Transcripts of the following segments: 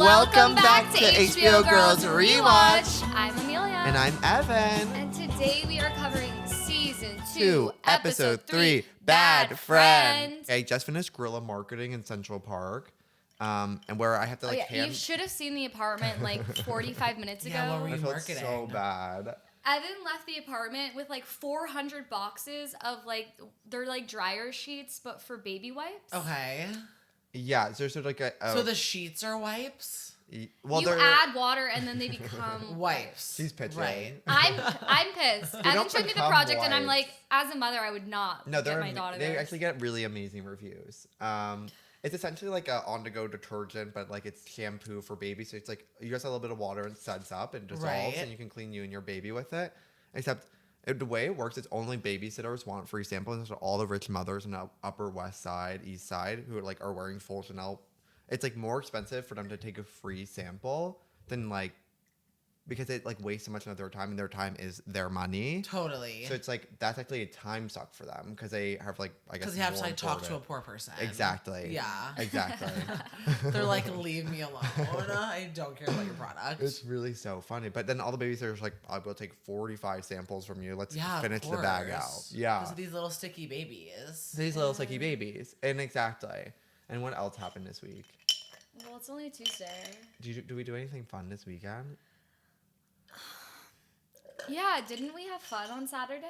Welcome back to HBO Girls Rewatch. I'm Amelia. And I'm Evan. And today we are covering Season 2, Episode 3, Bad Friend. I just finished guerrilla marketing in Central Park. And where I have to You should have seen the apartment like 45 minutes ago. What were you I felt marketing? so bad. Evan left the apartment with like 400 boxes of they're like dryer sheets, but for baby wipes. Okay. Yeah, so there's like a... So the sheets are wipes? Well, you add water and then they become wipes. She's pitching. Right. I'm pissed. Evan showed me the project and I'm like, as a mother, I would not get my daughter they this. actually get really amazing reviews. It's essentially like a on-the-go detergent, but like it's shampoo for babies. So it's like you just add a little bit of water and sets up and dissolves, and you can clean you and your baby with it. Except the way it works is only babysitters want free samples. So all the rich mothers in the Upper West Side, East Side, who are wearing full Chanel, it's like more expensive for them to take a free sample than because it wastes so much of their time, and their time is their money. Totally. So it's that's actually a time suck for them because they have I guess because they have to talk to a poor person. Exactly. Yeah. Exactly. They're like, leave me alone. I don't care about your product. It's really so funny. But then all the babysitters are like, I will take 45 samples from you. Let's finish the bag out. Yeah. Because of these little sticky babies. These little sticky babies. And exactly. And what else happened this week? Well, it's only Tuesday. Do we do anything fun this weekend? Yeah, didn't we have fun on Saturday?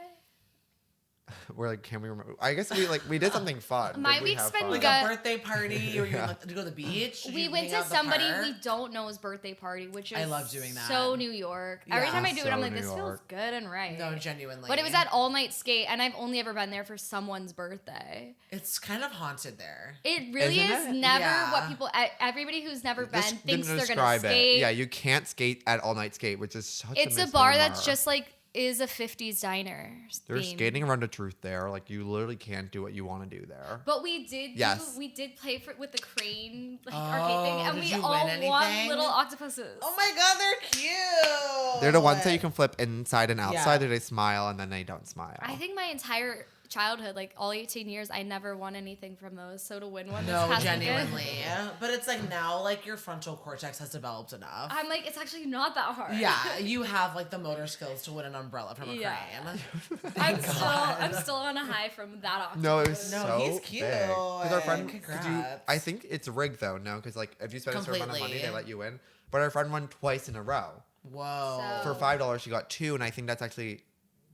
We're can we remember? I guess we did something fun. My week's been like a birthday party, or you went to go to the beach. We went to somebody we don't know's birthday party, which is I love doing that. So New York. Yeah. Every time I do it, I'm like, New this feels York. good and right. No, genuinely. But it was at all night skate, and I've only ever been there for someone's birthday. It's kind of haunted there. It really Isn't is it? never Yeah. what people. Everybody who's never been Just thinks didn't they're gonna describe skate. it. Yeah, you can't skate at all night skate, which is such It's a a bar misnomer. that's just is a 50s diner. They're theme. skating around the truth there. You literally can't do what you want to do there. But we did. Yes. We did play with the crane arcade thing, and did we you all win won anything? little octopuses. Oh my god, they're cute. They're the ones that you can flip inside and outside. Yeah. That they smile and then they don't smile. I think my entire childhood, all 18 years, I never won anything from those. So to win one, No, this past genuinely. weekend, But it's now your frontal cortex has developed enough. I'm like, it's actually not that hard. Yeah, you have the motor skills to win an umbrella from a Yeah. crane. I'm still on a high from that octopus. No, it was No, so he's cute. big. 'Cause our friend, Congrats. I think it's rigged though. No, because if you spend a certain amount of money, Completely. they let you in. But our friend won twice in a row. Whoa. So- For $5, she got 2, and I think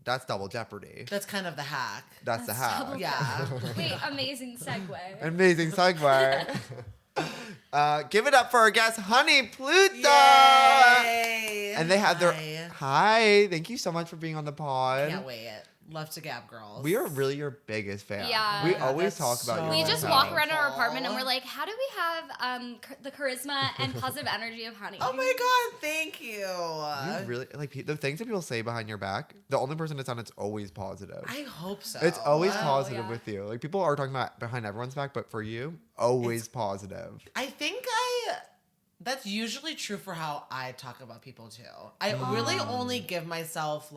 that's double jeopardy. That's kind of the hack. That's the hack. double Yeah. Wait, amazing segue. Amazing segue. Give it up for our guest, Honey Pluton. Yay. And they had their Hi. hi. Thank you so much for being on the pod. Can't wait. Love to gab girls. We are really your biggest fan. Yeah. We Yeah, always that's talk about so you. We all the just time. walk around our Aw. apartment and we're like, how do we have the charisma and positive energy of Honey? Oh my god, thank you. You really the things that people say behind your back. The only person that's on it's always positive. I hope so. It's always Wow, positive yeah. with you. People are talking about behind everyone's back, but for you, always positive. I think that's usually true for how I talk about people too. I really only give myself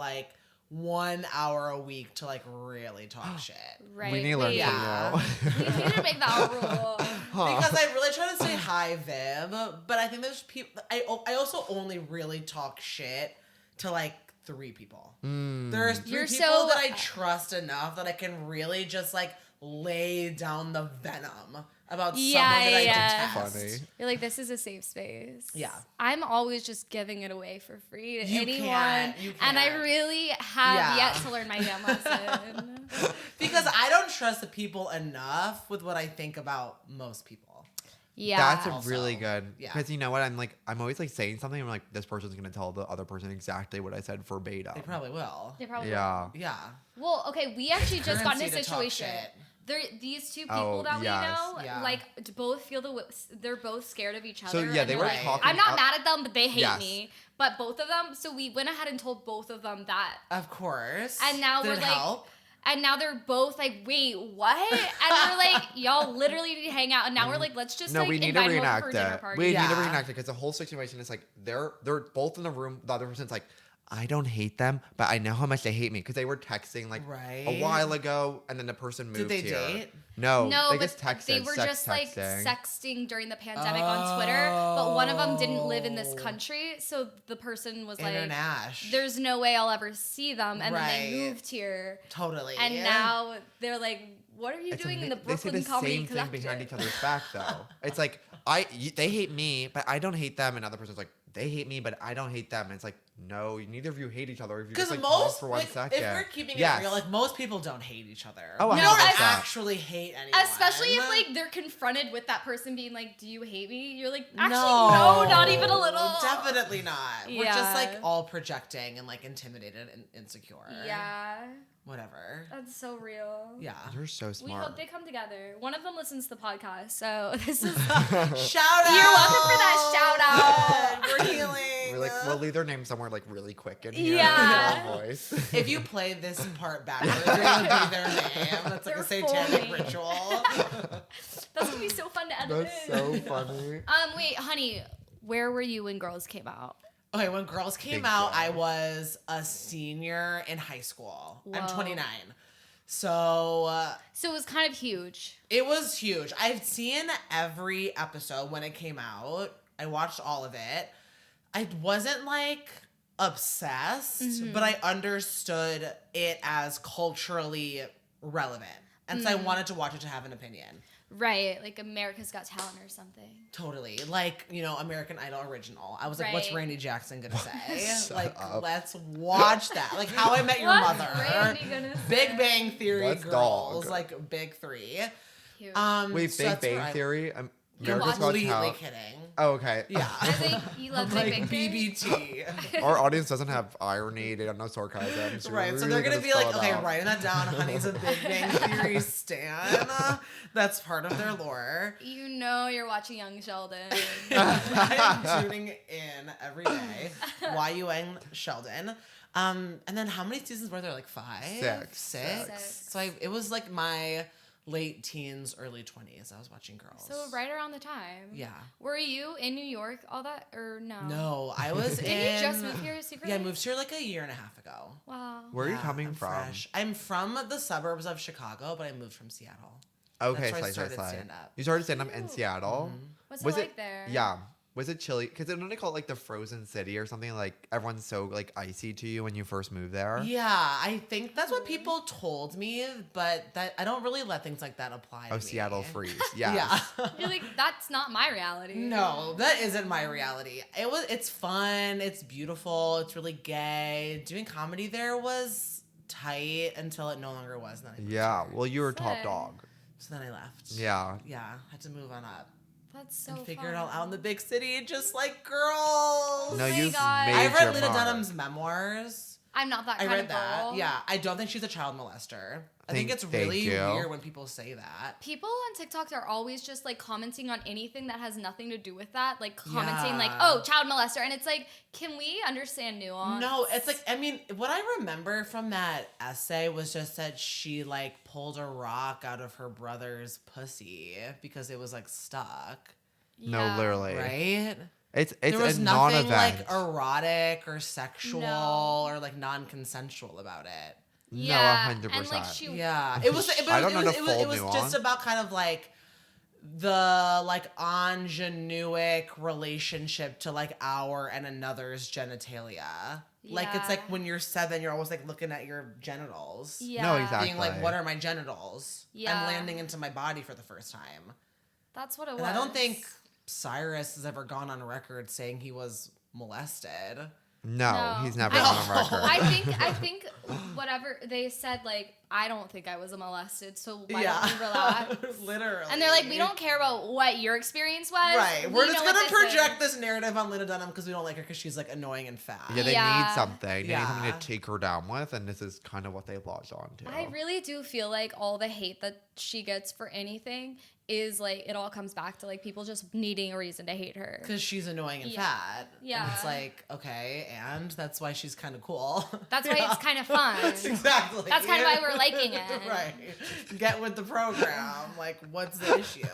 1 hour a week to really talk shit. Right. We need to learn Yeah. from you. We need to make that a rule. Because I really try to stay high vibe, but I think there's people. I also only really talk shit to 3 people. There's 3 You're people so- that I trust enough that I can really just lay down the venom about someone that I detest. Funny. You're like, this is a safe space. Yeah. I'm always just giving it away for free to You anyone. can't. And I can't. really have Yeah. yet to learn my damn lesson. Because I don't trust the people enough with what I think about most people. Yeah. That's Also, really good. yeah. Because you know what? I'm always saying something. I'm this person's going to tell the other person exactly what I said verbatim. They probably will. They probably Yeah. Yeah. Well, okay, we actually just got in a Currency to talk situation. shit. These two people that we yes. know, Yeah. both feel they're both scared of each other. So yeah, they and were Right. talking. I'm not up- mad at them, but they hate Yes. me. But both of them, so we went ahead and told both of them that. Of course. And now Did we're it like, help? and now they're both wait, what? And we're like, y'all literally need to hang out. And now we're like, let's just No, we need to invite them over reenact for a dinner it. party. We need to Yeah. reenact it because the whole situation is they're both in the room. The other person's I don't hate them, but I know how much they hate me because they were texting like a while ago, and then the person moved Did they here. date? No, they but just texted. they were just like texting. sexting during the pandemic on Twitter. But one of them didn't live in this country, so the person was like, "There's no way I'll ever see them," and then they moved here. Totally. And now they're like, "What are you doing in the Brooklyn Comedy Collective?" They say the same thing behind each other's back, though. It's like they hate me, but I don't hate them, and the other person's like, they hate me, but I don't hate them. And it's like, no, neither of you hate each other. If you just like pause for 1 second. If we're keeping it real, like most people don't hate each other. Oh, you don't actually hate anyone. Especially if like they're confronted with that person being like, "Do you hate me?" You're like, "Actually, no, not even a little." Definitely not. We're just like all projecting and like intimidated and insecure. Yeah. Whatever. That's so real. Yeah. You're so smart. We hope they come together. One of them listens to the podcast, so this is shout out. You're welcome for that shout out. We're healing. We're like, we'll leave their name somewhere like really quick in here. Yeah. Voice. If you play this part backwards, you're gonna be their name. That's like a satanic ritual. That's gonna be so fun to edit. That's so funny. Wait, honey, where were you when Girls came out? Okay, when Girls came out, I was a senior in high school. Whoa. I'm 29. So it was kind of huge. It was huge. I've seen every episode when it came out. I watched all of it. I wasn't like obsessed, but I understood it as culturally relevant. And so I wanted to watch it to have an opinion. Right, like America's Got Talent or something. Totally. Like, American Idol original. I was like, what's Randy Jackson gonna say? Let's watch that. Like How I Met Your Mother. Randy gonna Big say? Bang Theory Let's girls. dog. Like big three. Cute. Wait, so Big Bang Theory? You're America's Got completely Talent. kidding. Oh, okay. Yeah. I think you love Big Bang Theory. BBT. Our audience doesn't have irony. They don't know sarcasm. So Right, so really they're gonna be like, okay, out. writing that down. Honey's a Big Bang Theory stan. That's part of their lore. You know you're watching Young Sheldon. I'm tuning in every day. YUN Sheldon. And then how many seasons were there? Like 5? Six. So it was like my late teens, early 20s. I was watching Girls. So right around the time. Yeah. Were you in New York all that or no? No, I was in... Did you just move here secretly? Yeah, I moved here like a year and a half ago. Wow. Where are you coming from? Fresh. I'm from the suburbs of Chicago, but I moved from Seattle. Okay, That's where I started slice. stand-up. You started stand-up in Seattle? What's Was it like there? Yeah. Was it chilly? Because don't they call it like the frozen city or something? Like everyone's so like icy to you when you first move there. Yeah, I think that's what people told me, but that I don't really let things like that apply to me. Seattle freeze. Yes. Yeah. You're like, that's not my reality. No, that isn't my reality. It's fun, it's beautiful, it's really gay. Doing comedy there was tight until it no longer was. And then I moved here. Well, you were top Sick. dog. So then I left. Yeah. Yeah, had to move on up. That's so And figure fun. it all out in the big city, just like Girls. No, my you've God. made I read your Lena mark. Dunham's memoirs. I'm not that I kind read of girl. that. Yeah, I don't think she's a child molester. I think it's really weird when people say that. People on TikTok are always just like commenting on anything that has nothing to do with that. Like commenting Yeah. like, oh, child molester. And it's like, can we understand nuance? No, it's like, I mean, what I remember from that essay was just that she like pulled a rock out of her brother's pussy because it was like stuck. No, literally. Right? It's There was a nothing non-event. like erotic or sexual or like non-consensual about it. Yeah. No, 100%. And like she Yeah, it was just about kind of like the like ingenuic relationship to like our and another's genitalia. Like it's like when you're 7, you're always like looking at your genitals. Yeah. No, exactly. Being like, what are my genitals? Yeah. I'm landing into my body for the first time. That's what it was. And I don't think Cyrus has ever gone on record saying he was molested. No, he's never on record. I think whatever they said, like, I don't think I was molested, so why don't you relax? Literally. And they're like, we don't care about what your experience was. Right. We're just know going what to project this narrative on Lena Dunham because we don't like her because she's like annoying and fat. Yeah, they need something. They need something Yeah. to take her down with, and this is kind of what they latch on to. I really do feel like all the hate that she gets for anything is like, it all comes back to like people just needing a reason to hate her. Because she's annoying and fat. Yeah. And it's like, okay, and that's why she's kind of cool. That's why it's kind of fun. Exactly. That's kind of why we're liking it. Right. Get with the program. Like, what's the issue?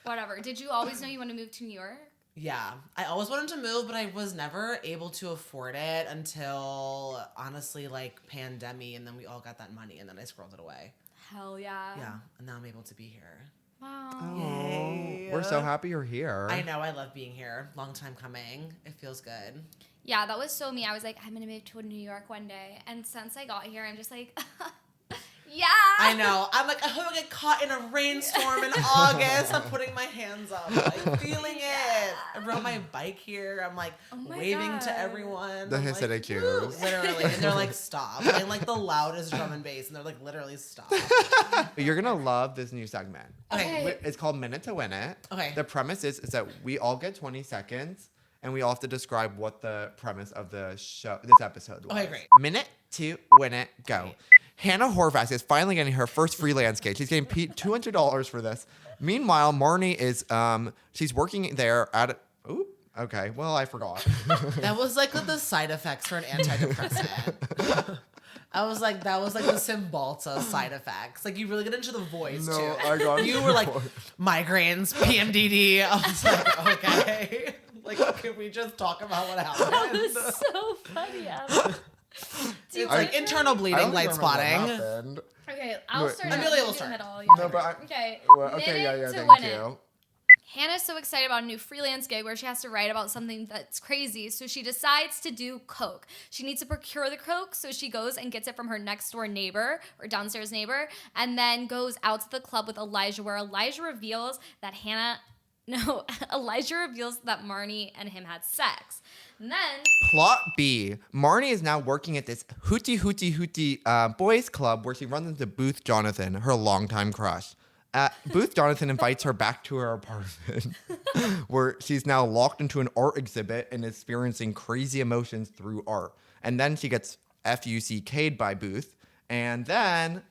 Whatever. Did you always know you want to move to New York? Yeah. I always wanted to move, but I was never able to afford it until, honestly, like, pandemic, and then we all got that money, and then I squirreled it away. Hell yeah. Yeah. And now I'm able to be here. Wow. Oh, Yay. we're so happy you're here. I know. I love being here. Long time coming. It feels good. Yeah, that was so me. I was like, I'm going to move to New York one day. And since I got here, I'm just like, yeah. I know. I'm like, I hope I get caught in a rainstorm in August. I'm putting my hands up, like feeling it. I rode my bike here. I'm like waving to everyone. The I'm Hasidic like, Jews. literally. And they're like, stop. Playing like the loudest drum and bass. And they're like, literally, stop. You're going to love this new segment. Okay. It's called Minute to Win It. Okay. The premise is that we all get 20 seconds and we all have to describe what the premise of the show, this episode was. Okay, great. Minute to Win It, go. Great. Hannah Horvath is finally getting her first freelance gig. She's getting paid $200 for this. Meanwhile, Marnie is, she's working there at, okay, well, I forgot. That was like the side effects for an antidepressant. I was like, that was like the Cymbalta side effects. Like, you really get into the voice, No, too. I got You the were like, voice. migraines, PMDD. I was like, okay. Like, can we just talk about what happened? That was so funny, Emma. It's like internal bleeding, light spotting. Okay, I'll Wait, start. Amelia will in the start. middle, No, but I, Okay. okay, yeah, Minute to thank win you. it. Hannah's so excited about a new freelance gig where she has to write about something that's crazy, so she decides to do coke. She needs to procure the coke, so she goes and gets it from her next door neighbor or downstairs neighbor, and then goes out to the club with Elijah, where Elijah reveals that Marnie and him had sex. And then Plot B. Marnie is now working at this hooty boys club where she runs into Booth Jonathan, her longtime crush. Booth Jonathan invites her back to her apartment where she's now locked into an art exhibit and experiencing crazy emotions through art. And then she gets FUCK'd by Booth. And then...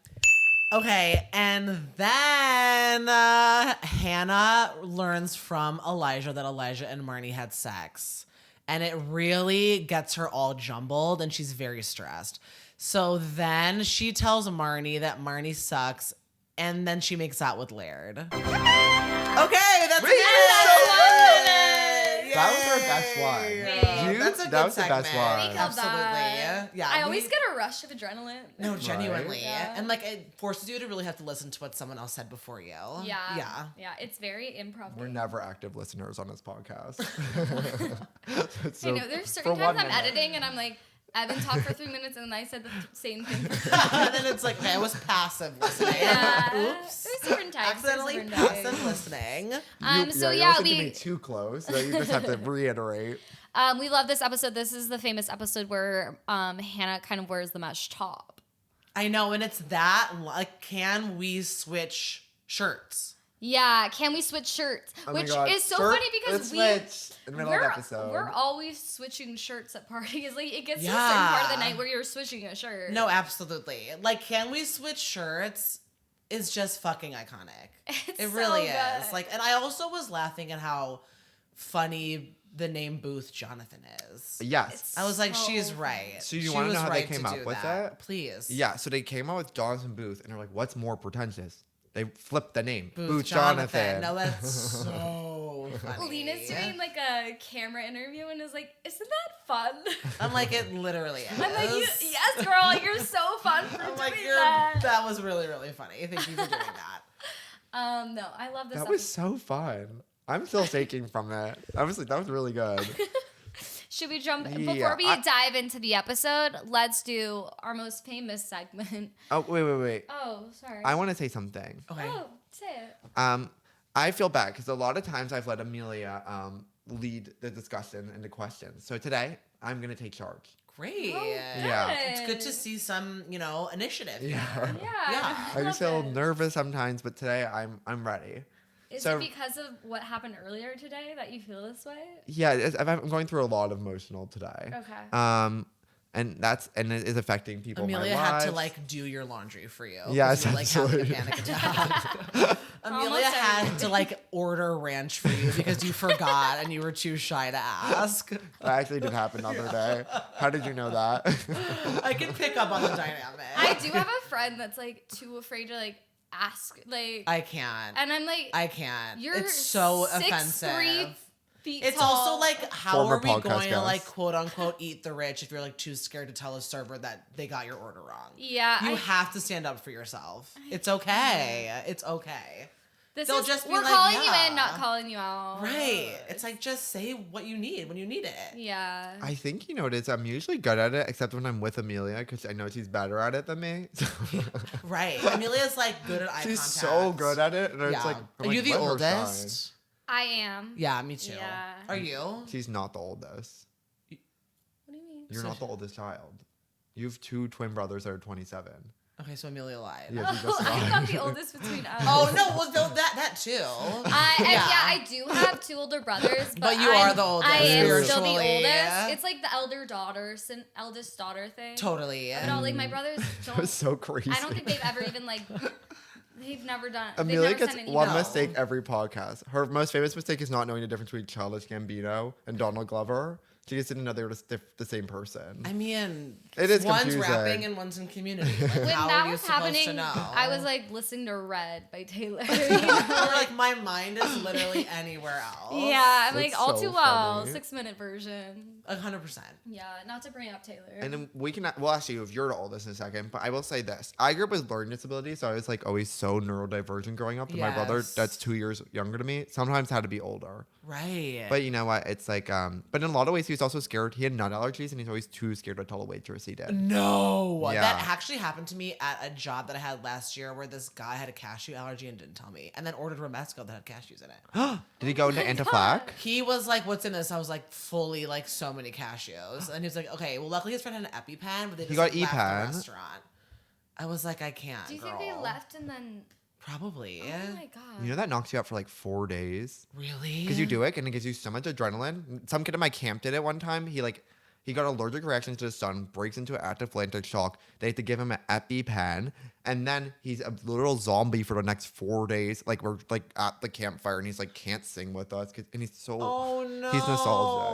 Okay, and then Hannah learns from Elijah that Elijah and Marnie had sex. And it really gets her all jumbled, and she's very stressed. So then she tells Marnie that Marnie sucks, and then she makes out with Laird. Okay, that's it. That was her best one. That's a good that was segment. the best one. We killed Absolutely. that. Yeah. I always get a rush of adrenaline. No, genuinely. Right? Yeah. And like it forces you to really have to listen to what someone else said before you. Yeah. It's very improv. We're never active listeners on this podcast. I know there's certain times I'm editing and I'm like, Evan talked for 3 minutes and then I said the same thing. And then it's like, okay, I was passive listening. Yeah. Oops. There's different types. Accidentally passive listening. You're also getting too close. So you just have to reiterate. We love this episode. This is the famous episode where Hannah kind of wears the mesh top. I know, and it's that, like, can we switch shirts? Yeah, can we switch shirts? Oh Which is so funny because we're always switching shirts at parties. Like it gets to a certain part of the night where you're switching a shirt. No, absolutely. Like, can we switch shirts is just fucking iconic. It really is. Like, and I also was laughing at how funny the name Booth Jonathan is. Yes. I was like, she's right. So you want to know how they came up with that? Please. Yeah, so they came out with Jonathan Booth, and they're like, what's more pretentious? They flipped the name. Booth Jonathan. No, that's so funny. Lena's doing like a camera interview and is like, isn't that fun? I'm like, it literally is. I'm like, yes, girl, you're so fun for doing that. That was really, really funny. Thank you for doing that. No, I love this. That was so fun. I'm still shaking from that. That was really good. Should we jump before we dive into the episode? Let's do our most famous segment. Oh, wait. Oh, sorry. I want to say something. Okay. Oh, say it. I feel bad because a lot of times I've let Amelia lead the discussion and the questions. So today I'm gonna take charge. Great. Oh, yeah. It's good to see some, initiative. Yeah. Yeah. I just feel nervous sometimes, but today I'm ready. Is it because of what happened earlier today that you feel this way? Yeah, I'm going through a lot of emotional today. Okay. And it is affecting people. Amelia in my lives. had to do your laundry for you. Yeah, you were, having a panic attack. Amelia had to order ranch for you because you forgot and you were too shy to ask. That actually did happen the other day. How did you know that? I can pick up on the dynamic. I do have a friend that's too afraid to ask. I can't. And I'm like, I can't. You're it's so 6'3", offensive. Feet It's tall. also like, how Former are we podcast going to like guest. quote unquote eat the rich if you're like too scared to tell a server that they got your order wrong? Yeah, You have to stand up for yourself. It's okay. It's okay. This They'll is just be we're like, calling you yeah. in, not calling you out. Right. It's like, just say what you need when you need it. Yeah. I think you know what it is. I'm usually good at it, except when I'm with Amelia, because I know she's better at it than me. Right. Amelia's like good at eye She's contact. so good at it, and Yeah. it's like, I'm Are you like, the let her shine. oldest? I am. Yeah, me too. Yeah. Are you? She's not the oldest. What do you mean? You're So- not the oldest child. You have 2 twin brothers that are 27. Okay, so Amelia lied. Yeah, she Oh, just I'm lied. not the oldest between us. Oh no, well that too. I do have 2 older brothers, But you are the oldest, I am still the spiritually. oldest. It's like the eldest daughter thing. Totally. But all, like my brothers That was don't. so crazy. I don't think they've ever even like. They've never done. Amelia they've never gets sent an one email. mistake every podcast. Her most famous mistake is not knowing the difference between Childish Gambino and Donald Glover. She just didn't know they were the same person. I mean, It is one's confusing. rapping and one's in Community. Like, When how that are you was supposed happening, to know? I was like listening to Red by Taylor. You're like, my mind is literally anywhere else. Yeah, I'm like That's all so too well. funny. 6-minute version. 100%. Yeah, not to bring up Taylor. And then we can, well, actually, if you're the oldest in a second, but I will say this. I grew up with learning disabilities, so I was like always so neurodivergent growing up. And my brother, Yes. that's 2 years younger than me, sometimes had to be older. Right. But you know what? It's like, but in a lot of ways, he was also scared. He had nut allergies, and he's always too scared to tell a waitress he did. No, Yeah. that actually happened to me at a job that I had last year where this guy had a cashew allergy and didn't tell me, and then ordered Romesco that had cashews in it. Did he go into my Antiflac? He was like, "What's in this?" I was like, "Fully like so many cashews," and he was like, "Okay." Well, luckily his friend had an EpiPen, but they just got like, left the EpiPen. restaurant. I was like, "I can't." Do you girl. think they left and then? Probably. Oh my god. You know that knocks you out for like 4 days? Really? Because you do it and it gives you so much adrenaline. Some kid in my camp did it one time. He got allergic reactions to the sun, breaks into anaphylactic shock. They had to give him an EpiPen, and then he's a literal zombie for the next 4 days. Like we're like at the campfire, and he's like can't sing with us, and he's so. Oh no. He's nostalgic.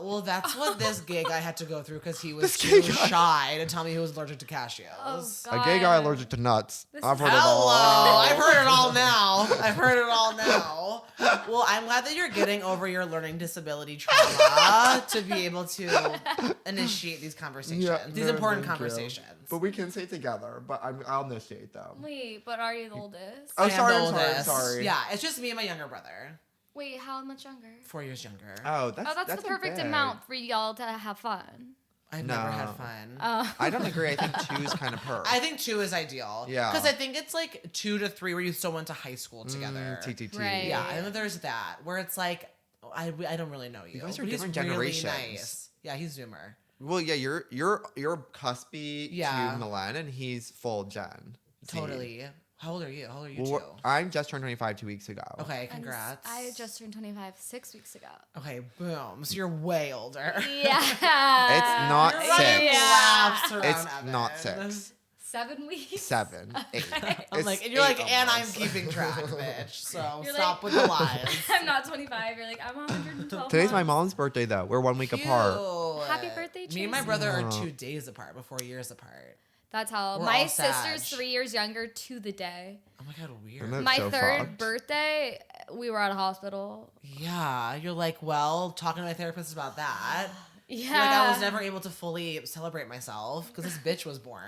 Well, that's what this gay guy had to go through because he was This too gay guy. shy to tell me he was allergic to cashews. Oh, A gay guy God. allergic to nuts. This I've is- heard it Hello, all. I've heard it all now. I've heard it all now. Well, I'm glad that you're getting over your learning disability trauma to be able to initiate these conversations, these no, important thank you. conversations. But we can say together. But I'll initiate them. Wait, but are you the oldest? Oh, I am sorry, the I'm sorry, I'm oldest. sorry. Yeah, it's just me and my younger brother, Wait, how much younger? 4 years younger. Oh, that's That's the a perfect bit. amount for y'all to have fun. I've No. never had fun. I don't agree. I think 2 is kind of per. I think 2 is ideal. Yeah. Because I think it's like 2 to 3 where you still went to high school together. TTT. Right. Yeah, I know there's that where it's like, I don't really know you. You guys are but he's different really generations. nice. Yeah, he's Zoomer. Well, yeah, you're cuspy Yeah. to Milan, and he's full Gen. Z. Totally. How old are you? How old are you Well, too? I'm just turned 25 2 weeks ago. Okay, congrats. I just turned 25 6 weeks ago. Okay, boom. So you're way older. Yeah. It's not You're 6. running Yeah. laps around It's Evan. not 6. 7 weeks. 7. 8. I'm It's like, and you're like, 8 and I'm almost. keeping track, bitch. So You're stop like- with the lies. I'm not 25. You're like, I'm 112. Today's my months. mom's birthday, though. We're 1 week apart. Cute. Happy birthday, Me and my Tracy. brother are Aw. 2 days apart, but 4 years apart. That's how We're my all sister's Sag. 3 years younger to the day. Oh my god, weird. Isn't that My so third fucked? birthday, we were at a hospital. Yeah, you're like, well, talking to my therapist about that. Yeah. You're like, I was never able to fully celebrate myself because this bitch was born.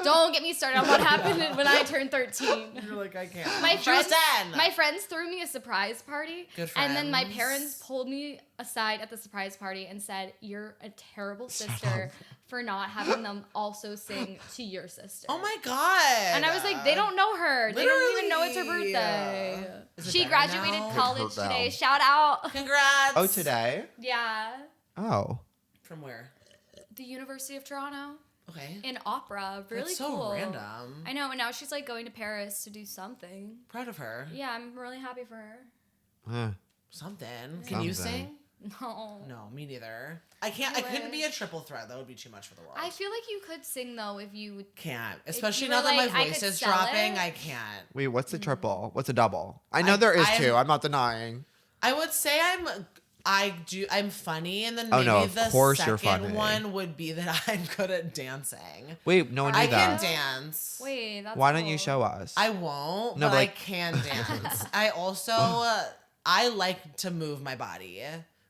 Don't get me started on what happened when I turned 13. You're like, I can't. My She was friends, 10. my friends threw me a surprise party. Good And then my friends. parents pulled me aside at the surprise party and said, "You're a terrible sister for not having them also sing to your sister." Oh my god. And I was like, they don't know her. They don't even know it's her Literally. birthday. Is it She better graduated now? college Hurt now. today. Shout out. Congrats. Oh, today? Yeah. Oh. From where? The University of Toronto Okay. in opera. Really That's so cool. random. I know. And now she's like going to Paris to do something. Proud of her. Yeah, I'm really happy for her. Eh. Something. Can you Something. sing? No. No, me neither. I can't. I Do couldn't it. be a triple threat. That would be too much for the world. I feel like you could sing though if you would. can't. Especially you now were that like, my I voice could is sell dropping. it. I can't. Wait, what's the triple? What's a double? I know there is I'm- 2. I'm not denying. I would say I'm funny, and then Oh, maybe no, of the course you're second funny. one would be that I'm good at dancing. Wait, no one knew I that. can dance. Wait, that's Why don't you cool. show us? I won't, No, but but I like- can dance. I also I like to move my body.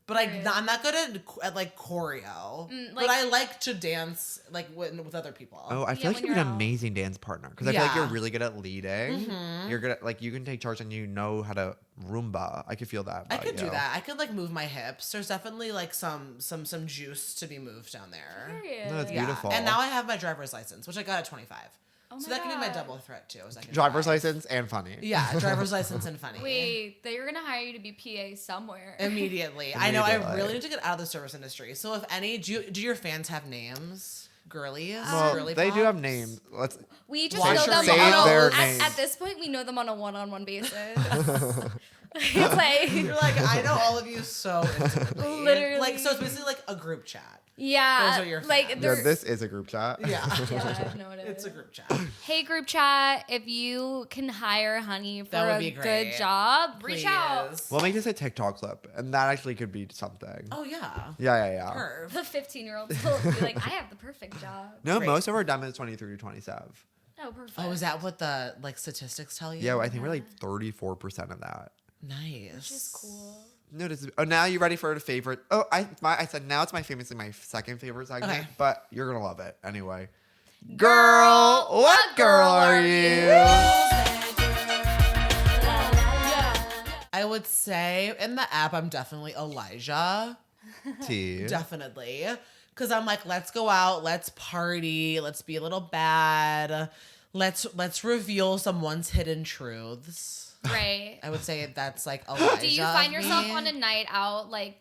But I'm not good at like choreo. But I like to dance like with other people. Oh, I feel like you'd be an amazing dance partner because I feel like you're really good at leading. Mm-hmm. You're good at like you can take charge and you know how to Roomba. I could feel that. I could do that. I could like move my hips. There's definitely like some juice to be moved down there. Period. No, that's beautiful. And now I have my driver's license, which I got at 25. Oh So my that can be my God. double threat too. Is I can Driver's drive. license and funny. Yeah, driver's license and funny. Wait, they were gonna hire you to be PA somewhere. Immediately. I know. I really need to get out of the service industry. So if any, do your fans have names? Girlies? Well, Girly they do pop? have names. Let's We just Watch know your them Say on their a, names. at this point. We know them on a one-on-one basis. It's like You're like, I know all of you so intimately. Literally. Like, so it's basically like a group chat. yeah, Those are your like fans. Yeah, they're- this is a group chat. Yeah. Yeah, I know it is. It's a group chat. Hey, group chat, if you can hire Honey for That would a be good great. job, reach out. Please. We'll make this a TikTok clip, and that actually could be something. Oh, yeah. Yeah. Curve. The 15-year-olds will be like, I have the perfect job. No, Great. most of our demo is 23 to 27. Oh, perfect. Oh, is that what the like statistics tell you? Yeah, I think we're like 34% of that. Nice. Which is cool. No, now you ready for a favorite? Oh, I said now it's my second favorite segment, Okay. but you're gonna love it anyway. Girl, what girl are you? I would say in the app, I'm definitely Elijah. T. Definitely. Because I'm like, let's go out, let's party, let's be a little bad, let's reveal someone's hidden truths. Right. I would say that's like Elijah. Do you find of yourself me. on a night out, like,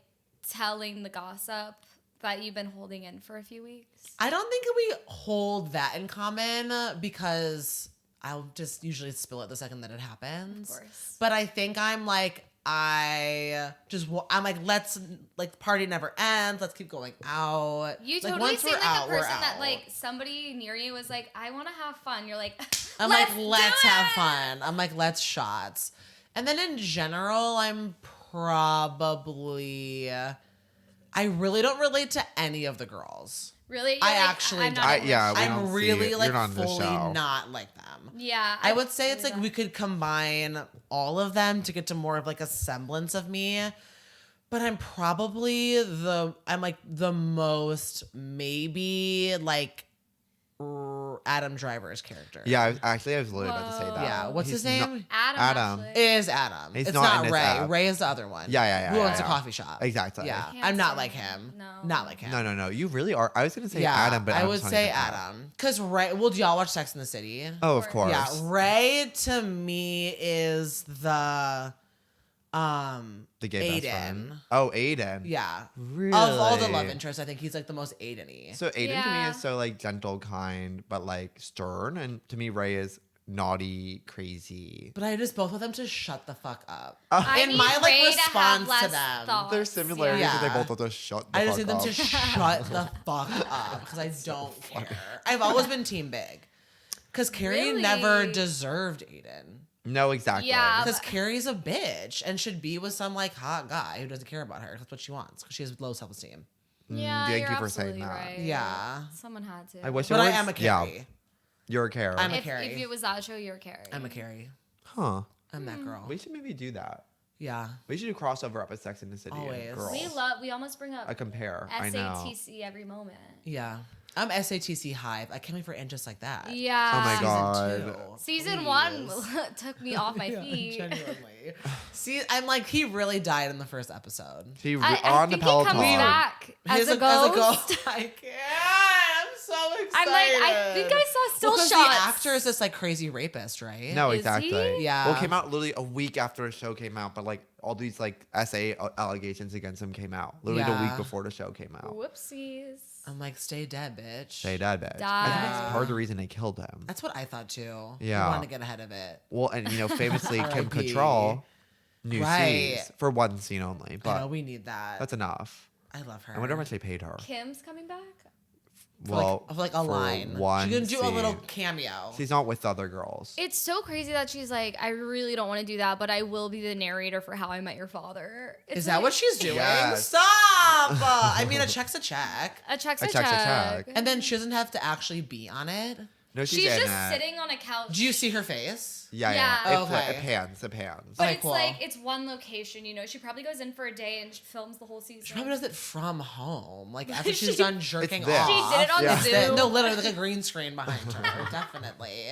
telling the gossip that you've been holding in for a few weeks? I don't think we hold that in common because I'll just usually spill it the second that it happens. Of course. But I think I'm like, I'm like, let's, like, party never ends. Let's keep going out. You Like, totally once seem we're like out, a we're person that, out. like, somebody near you was like, I want to have fun. You're like, I'm let's like, let's do have it. fun. I'm like, let's shots. And then in general, I'm probably, I really don't relate to any of the girls. Really? You're I like, actually I'm don't. not in yeah, this we show. don't I'm see really it. like You're not in the fully show. not like them. Yeah. I would say it's believe like we could combine all of them to get to more of like a semblance of me. But I'm probably I'm like the most maybe like Adam Driver's character. Yeah, I was literally about to say that. Yeah. What's He's his name? not- Adam. Adam. actually. Is Adam. He's it's not not in this Ray. app. Ray is the other one. Yeah, Who yeah, owns a yeah. coffee shop. Exactly. Yeah. Handsome. I'm not like him. No. Not like him. No. You really are. I was gonna say Yeah, Adam, but I Adam's would not say even that. Adam. Because Ray, well, do y'all watch Sex in the City? Oh, of course. Yeah, Ray to me is the gay best Aiden. friend. Oh, Aiden. Yeah. Really? Of all the love interests, I think he's like the most Aiden-y. So Aiden to me Yeah. is so like gentle, kind, but like stern, and to me Ray is naughty, crazy. But I just both want them to shut the fuck up. I In need my like Ray response to, have to less them, thoughts. There's similarities Yeah. that they both have to shut the I just fuck need them up. to shut the fuck up because I don't care. I've always been team big. Because Carrie Really? never deserved Aiden. No, exactly. Yeah. Because Carrie's a bitch and should be with some like hot guy who doesn't care about her. That's what she wants because she has low self-esteem. Yeah, thank you're you for saying absolutely that. right. Yeah. Someone had to. I wish But there I was, am a Carrie. Yeah, you're a Carrie. I'm a if Carrie. it was that show, you're a Carrie. I'm a Carrie. Huh. I'm that girl. We should maybe do that. Yeah. We should do crossover up at Sex in the City. Always. And girls. We almost bring up I compare. I know. SATC every moment. Yeah. I'm SATC Hive. I can't wait for it just like that. Yeah. Oh my Season God. 2, Season please. 1 took me off my Yeah, feet. genuinely. See, I'm like, he really died in the first episode. She I on think the he Peloton. comes back as a ghost. I can't. I'm so excited. I'm like, I think I saw still well, 'cause shots. the actor is this like crazy rapist, right? No, Is exactly. he? Yeah. Well, it came out literally a week after the show came out, but like all these like SA allegations against him came out literally the Yeah. week before the show came out. Whoopsies. I'm like, stay dead, bitch. Say that, bitch. I think that's Die. part of the reason they killed him. That's what I thought too. Yeah. I wanted to get ahead of it. Well, and you know, famously Kim R.I.P.. Cattrall, new Right. scenes for one scene only, I know but we need that. that's enough. I love her. I wonder how much they paid her. Kim's coming back? Well, for like a line. one She can do a little scene. cameo. She's not with other girls. It's so crazy that she's like, I really don't want to do that, but I will be the narrator for How I Met Your Father. It's Is that like- what she's doing? Yes. Stop! I mean, a check's a check. A check's A a check's a check. check. And then she doesn't have to actually be on it. No, she's She's in just it. sitting on a couch. Do you see her face? Yeah. Yeah. It Okay. pans. But Okay, it's cool. like, it's one location, you know? She probably goes in for a day and films the whole season. She probably does it from home. Like after she's She- done jerking It's this. off. She did it on Yeah. Zoom. No, literally like a green screen behind her. Definitely.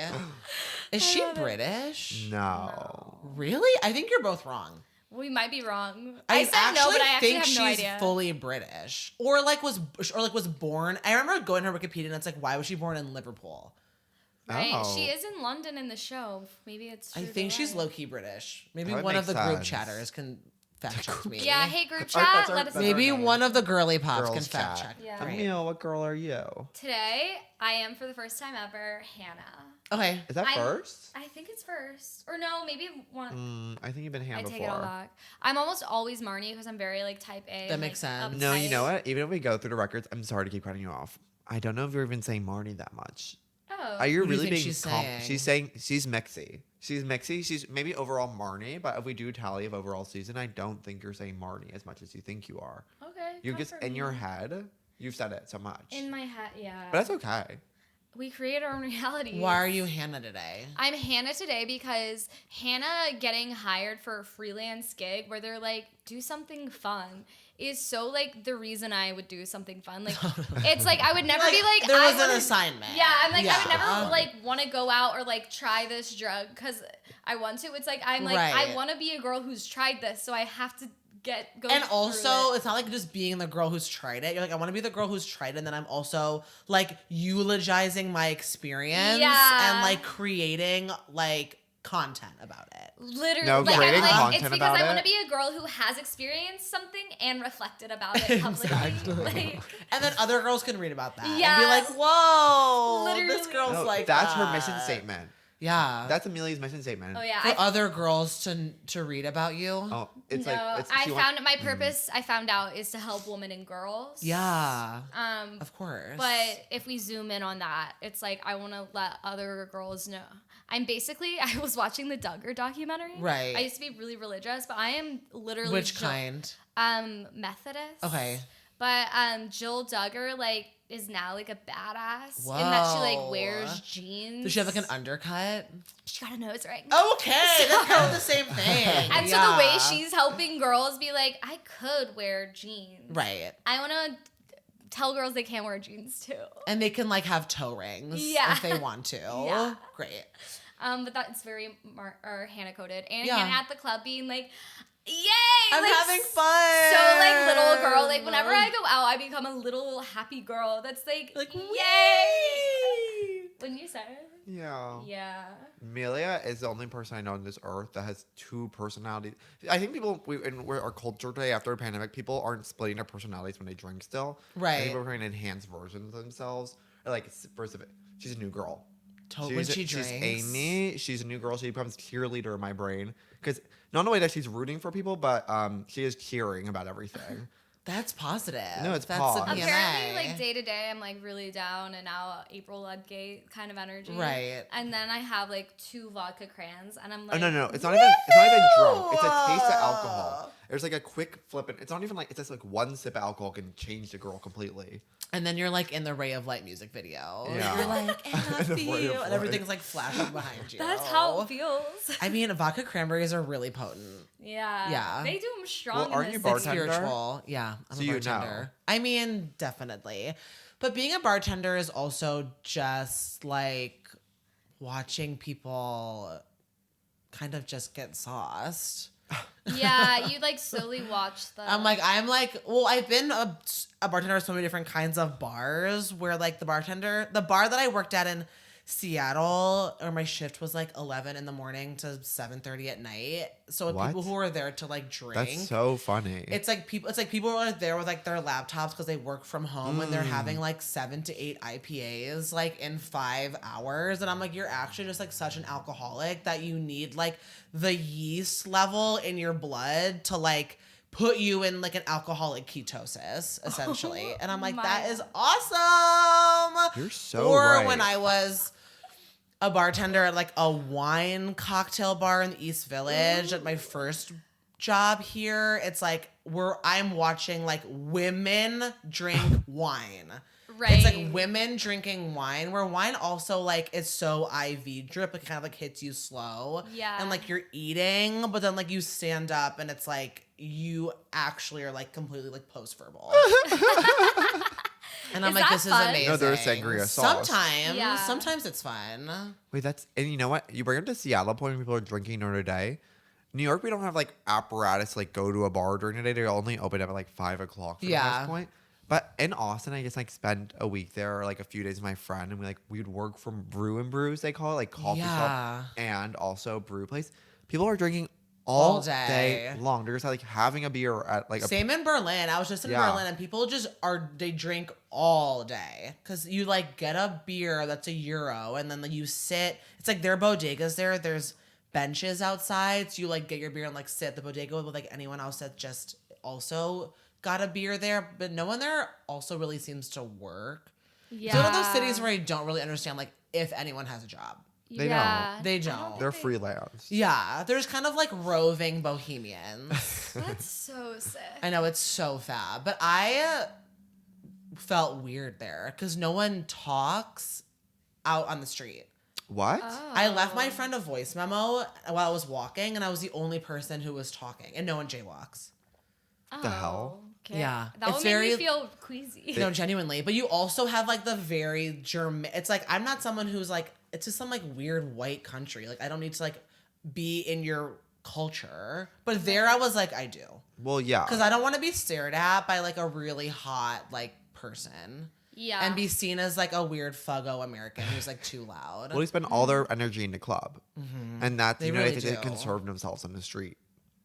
Is she love it. British? No. Really? I think you're both wrong. We might be wrong. I I said no, but I actually think have she's no idea. fully British, or was born. I remember going to her Wikipedia and it's like, why was she born in Liverpool? Right? Oh. She is in London in the show. Maybe it's I true to think she's life. low key British. Maybe That would one of the make group sense. chatters can fact check me. Yeah, hey group That's chat, our- let us that's know. our Maybe name. one of the girly pops Girls can fact chat. check. Yeah. Great. Emil, what girl are you? Today, I am for the first time ever Hannah. Okay. Is that I- first? I think it's first. Or no, maybe one. I think you've been I Ham take before. it all back. I'm almost always Marnie because I'm very like type A. That and, makes like, sense. No, you know uptight. what? Even if we go through the records, I'm sorry to keep cutting you off. I don't know if you're even saying Marnie that much. Oh. Are you What do you really think being she's She's saying she's mixy. She's mixy. She's maybe overall Marnie, but if we do tally of overall season, I don't think you're saying Marnie as much as you think you are. Okay. You're just comfort in me. your head. You've said it so much. In my head, yeah. But that's okay. We create our own reality. Why are you Hannah today? I'm Hannah today because Hannah getting hired for a freelance gig where they're like, do something fun is so like the reason I would do something fun. Like it's like I would never be like there I was an wanna- assignment. Yeah, I'm like I would Yeah. never like want to go out or like try this drug because I want to. It's like I'm like I Right. want to be a girl who's tried this, so I have to go. And through also, it. it's not like just being the girl who's tried it. You're like, I want to be the girl who's tried it, and then I'm also like eulogizing my experience Yeah. and like creating like content about it. Literally, No, like, creating I'm like, content it's because about I want it. to be a girl who has experienced something and reflected about it publicly. Exactly. Like, And then other girls can read about that and be Yes. like, whoa, this Literally. girl's No, like that's her that. mission statement. Yeah. That's Amelia's mission statement. oh yeah, for other girls to read about you. Oh, it's no, like it's, I she found my purpose. I found out is to help women and girls. Yeah. Um, Of course. but if we zoom in on that, it's like I want to let other girls know. I was watching the Duggar documentary. Right. I used to be really religious, but I am literally Which Jill- kind? Methodist. Okay. But Jill Duggar like is now like a badass in that she like Whoa. wears jeans. Does she have like an undercut? She got a nose ring. Okay, that's kind of the same thing. And so the way she's helping girls be like, I could wear jeans. right, I want to tell girls they can wear jeans too. and they can like have toe rings Yeah. if they want to. Yeah. Great. But that's very Hannah coded. And Yeah. Hannah at the club being like, yay! I'm like, having fun. So like little girl. Like whenever I go out, I become a little happy girl. That's like yay! Wouldn't you say? Yeah. Yeah. Amelia is the only person I know on this earth that has two personalities. I think people in our culture today after a pandemic, people aren't splitting their personalities when they drink still. Right. I think we're trying to enhance versions of themselves. Or like first of it, she's a new girl. When she drinks. She's Amy. She's a new girl. She becomes cheerleader in my brain because not in the way that she's rooting for people, but she is cheering about everything. That's positive. No, it's that's pause. a PMA. Apparently, like day to day, I'm like really down and out April Ludgate kind of energy. Right. And then I have like 2 vodka crayons, and I'm like, Oh no, it's not even drunk. It's a taste of alcohol. There's like a quick flip, and it's not even like it's just like one sip of alcohol can change the girl completely. And then you're like in the Ray of Light music video. Yeah. You're like, and I The feel Ray of you. And Light. everything's like flashing behind you. That's how it feels. I mean, vodka cranberries are really potent. Yeah. Yeah. They do them strong. Well, in aren't this you city. bartender? Spiritual. Yeah, I'm So a you know. bartender. I mean, definitely. But being a bartender is also just like watching people kind of just get sauced. Yeah, you like slowly watch the. I'm like, well, I've been a bartender at so many different kinds of bars where like the bar that I worked at in Seattle, or my shift was like 11 in the morning to 7:30 at night. So What? people who were there to like drink. That's so funny. It's like people are there with like their laptops because they work from home and they're having like 7 to 8 IPAs like in 5 hours. And I'm like, you're actually just like such an alcoholic that you need like the yeast level in your blood to like put you in like an alcoholic ketosis essentially. And I'm like, My- that is awesome. You're so Or right. when I was a bartender at like a wine cocktail bar in the East Village at my first job here. It's like I'm watching like women drink wine. Right. It's like women drinking wine, where wine also like is so IV drip, it kind of like hits you slow. Yeah. And like you're eating, but then like you stand up and it's like you actually are like completely like post-verbal. And I'm Is like, that this fun? is amazing. No, there's sangria sauce. Sometimes it's fun. Wait, and you know what? You bring up the Seattle point when people are drinking during the day. New York, we don't have like apparatus to like go to a bar during the day. They only open up at like 5 o'clock for the most point. But in Austin, I just like spent a week there or like a few days with my friend, and we would work from brew and brews, they call it, like coffee shop and also brew place. People are drinking all day long. They're just like having a beer at like Same in Berlin. I was just in Berlin, and people they drink all day because you like get a beer that's €1, and then like, you sit. It's like their bodegas there. There's benches outside, so you like get your beer and like sit at the bodega with like anyone else that just also got a beer there. But no one there also really seems to work. Yeah. It's one of those cities where I don't really understand like if anyone has a job. They They don't. They're freelance. Yeah, there's kind of like roving bohemians. That's so sick. I know, it's so fab. But I felt weird there because no one talks out on the street. What? I left my friend a voice memo while I was walking, and I was the only person who was talking, and no one jaywalks. The hell? Okay. Yeah. That It's would make me very- feel queasy. No, genuinely. But you also have like the very German. It's like I'm not someone who's like, it's just some like weird white country. Like I don't need to like be in your culture. But there I was like, I do. Well, yeah. Because I don't want to be stared at by like a really hot like person. Yeah. And be seen as like a weird fuggo American who's like too loud. Well, they spend all their energy in the club. And that's, They you know, really they think they do. can serve themselves on the street.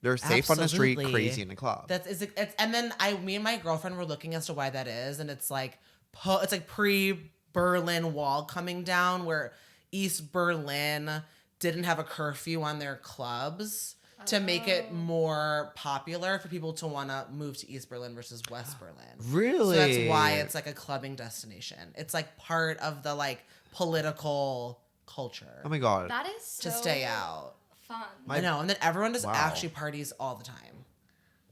They're safe on the street, Absolutely. crazy in the club. It's and then me and my girlfriend were looking as to why that is, and it's like it's like pre-Berlin Wall coming down, where East Berlin didn't have a curfew on their clubs to make it more popular for people to want to move to East Berlin versus West Berlin. Really? So that's why it's like a clubbing destination. It's like part of the like political culture Oh my God. that is so to stay out. fun. I know, and then everyone just Wow. actually parties all the time.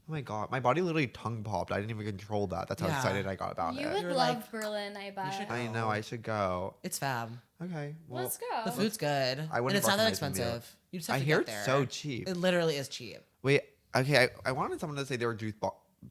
Oh my God. My body literally tongue popped. I didn't even control that. That's how Yeah. excited I got about You it. would You're love like, Berlin, I bet. should I know. I should go. It's fab. Okay. Well, Let's go. The food's good. I and wouldn't it's not that recommend it to you. expensive. You just have I to hear get it's there. so cheap. It literally is cheap. Wait. Okay. I wanted someone to say they were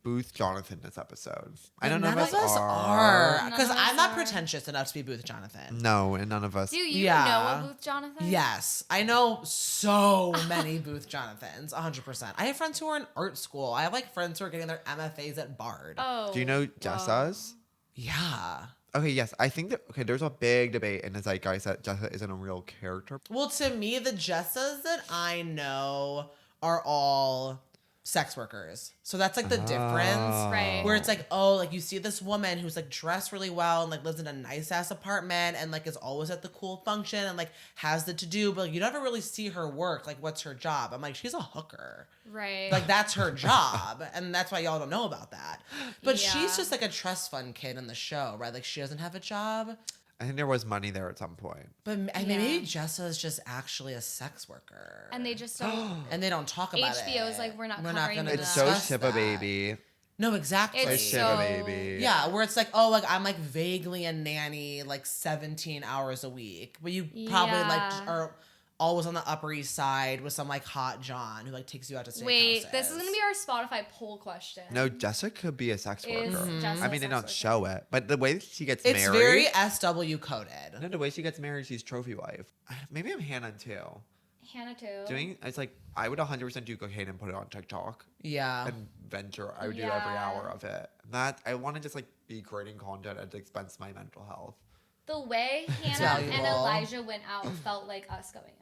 Booth Jonathan this episode. I don't know None if of us are. are. None Because of I'm us not are. pretentious enough to be Booth Jonathan. No, and none of us. Do you Yeah. know a Booth Jonathan? Yes. I know so many Booth Jonathans. 100%. I have friends who are in art school. I have like friends who are getting their MFAs at Bard. Oh. Do you know Jessa's? Yeah. Okay, yes. I think that, there's a big debate in the zeitgeist that Jessa isn't a real character. Well, to me, the Jessas that I know are all sex workers. So that's like the difference. Right. Where it's like, oh, like you see this woman who's like dressed really well and like lives in a nice ass apartment and like is always at the cool function and like has the to do, but like, you never really see her work. Like, what's her job? I'm like, she's a hooker. Right. Like that's her job, and that's why y'all don't know about that. But Yeah. she's just like a trust fund kid in the show, right? Like she doesn't have a job. I think there was money there at some point. But maybe Jessa is just actually a sex worker. and they just don't. And they don't talk about it. HBO's like, we're not covering gonna that. It's so discuss Shiba that. baby. No, exactly. It's It's so- Shiba baby. Yeah, where it's like, oh, like I'm like vaguely a nanny like 17 hours a week. But you probably like Yeah. are always on the Upper East Side with some like hot John who like takes you out to steakhouses. Wait, this is gonna be our Spotify poll question. No, Jessa could be a sex Is worker. Jessa I a mean, they sex don't worker? show it, but the way she gets It's married. very SW coded. No, the way she gets married, she's trophy wife. Maybe I'm Hannah too. Hannah too. It's like I would 100% do cocaine and put it on TikTok Yeah. and venture. I would do every Yeah. hour of it. That I want to just like be creating content at the expense of my mental health. The way Hannah and valuable. Elijah went out felt like us going out.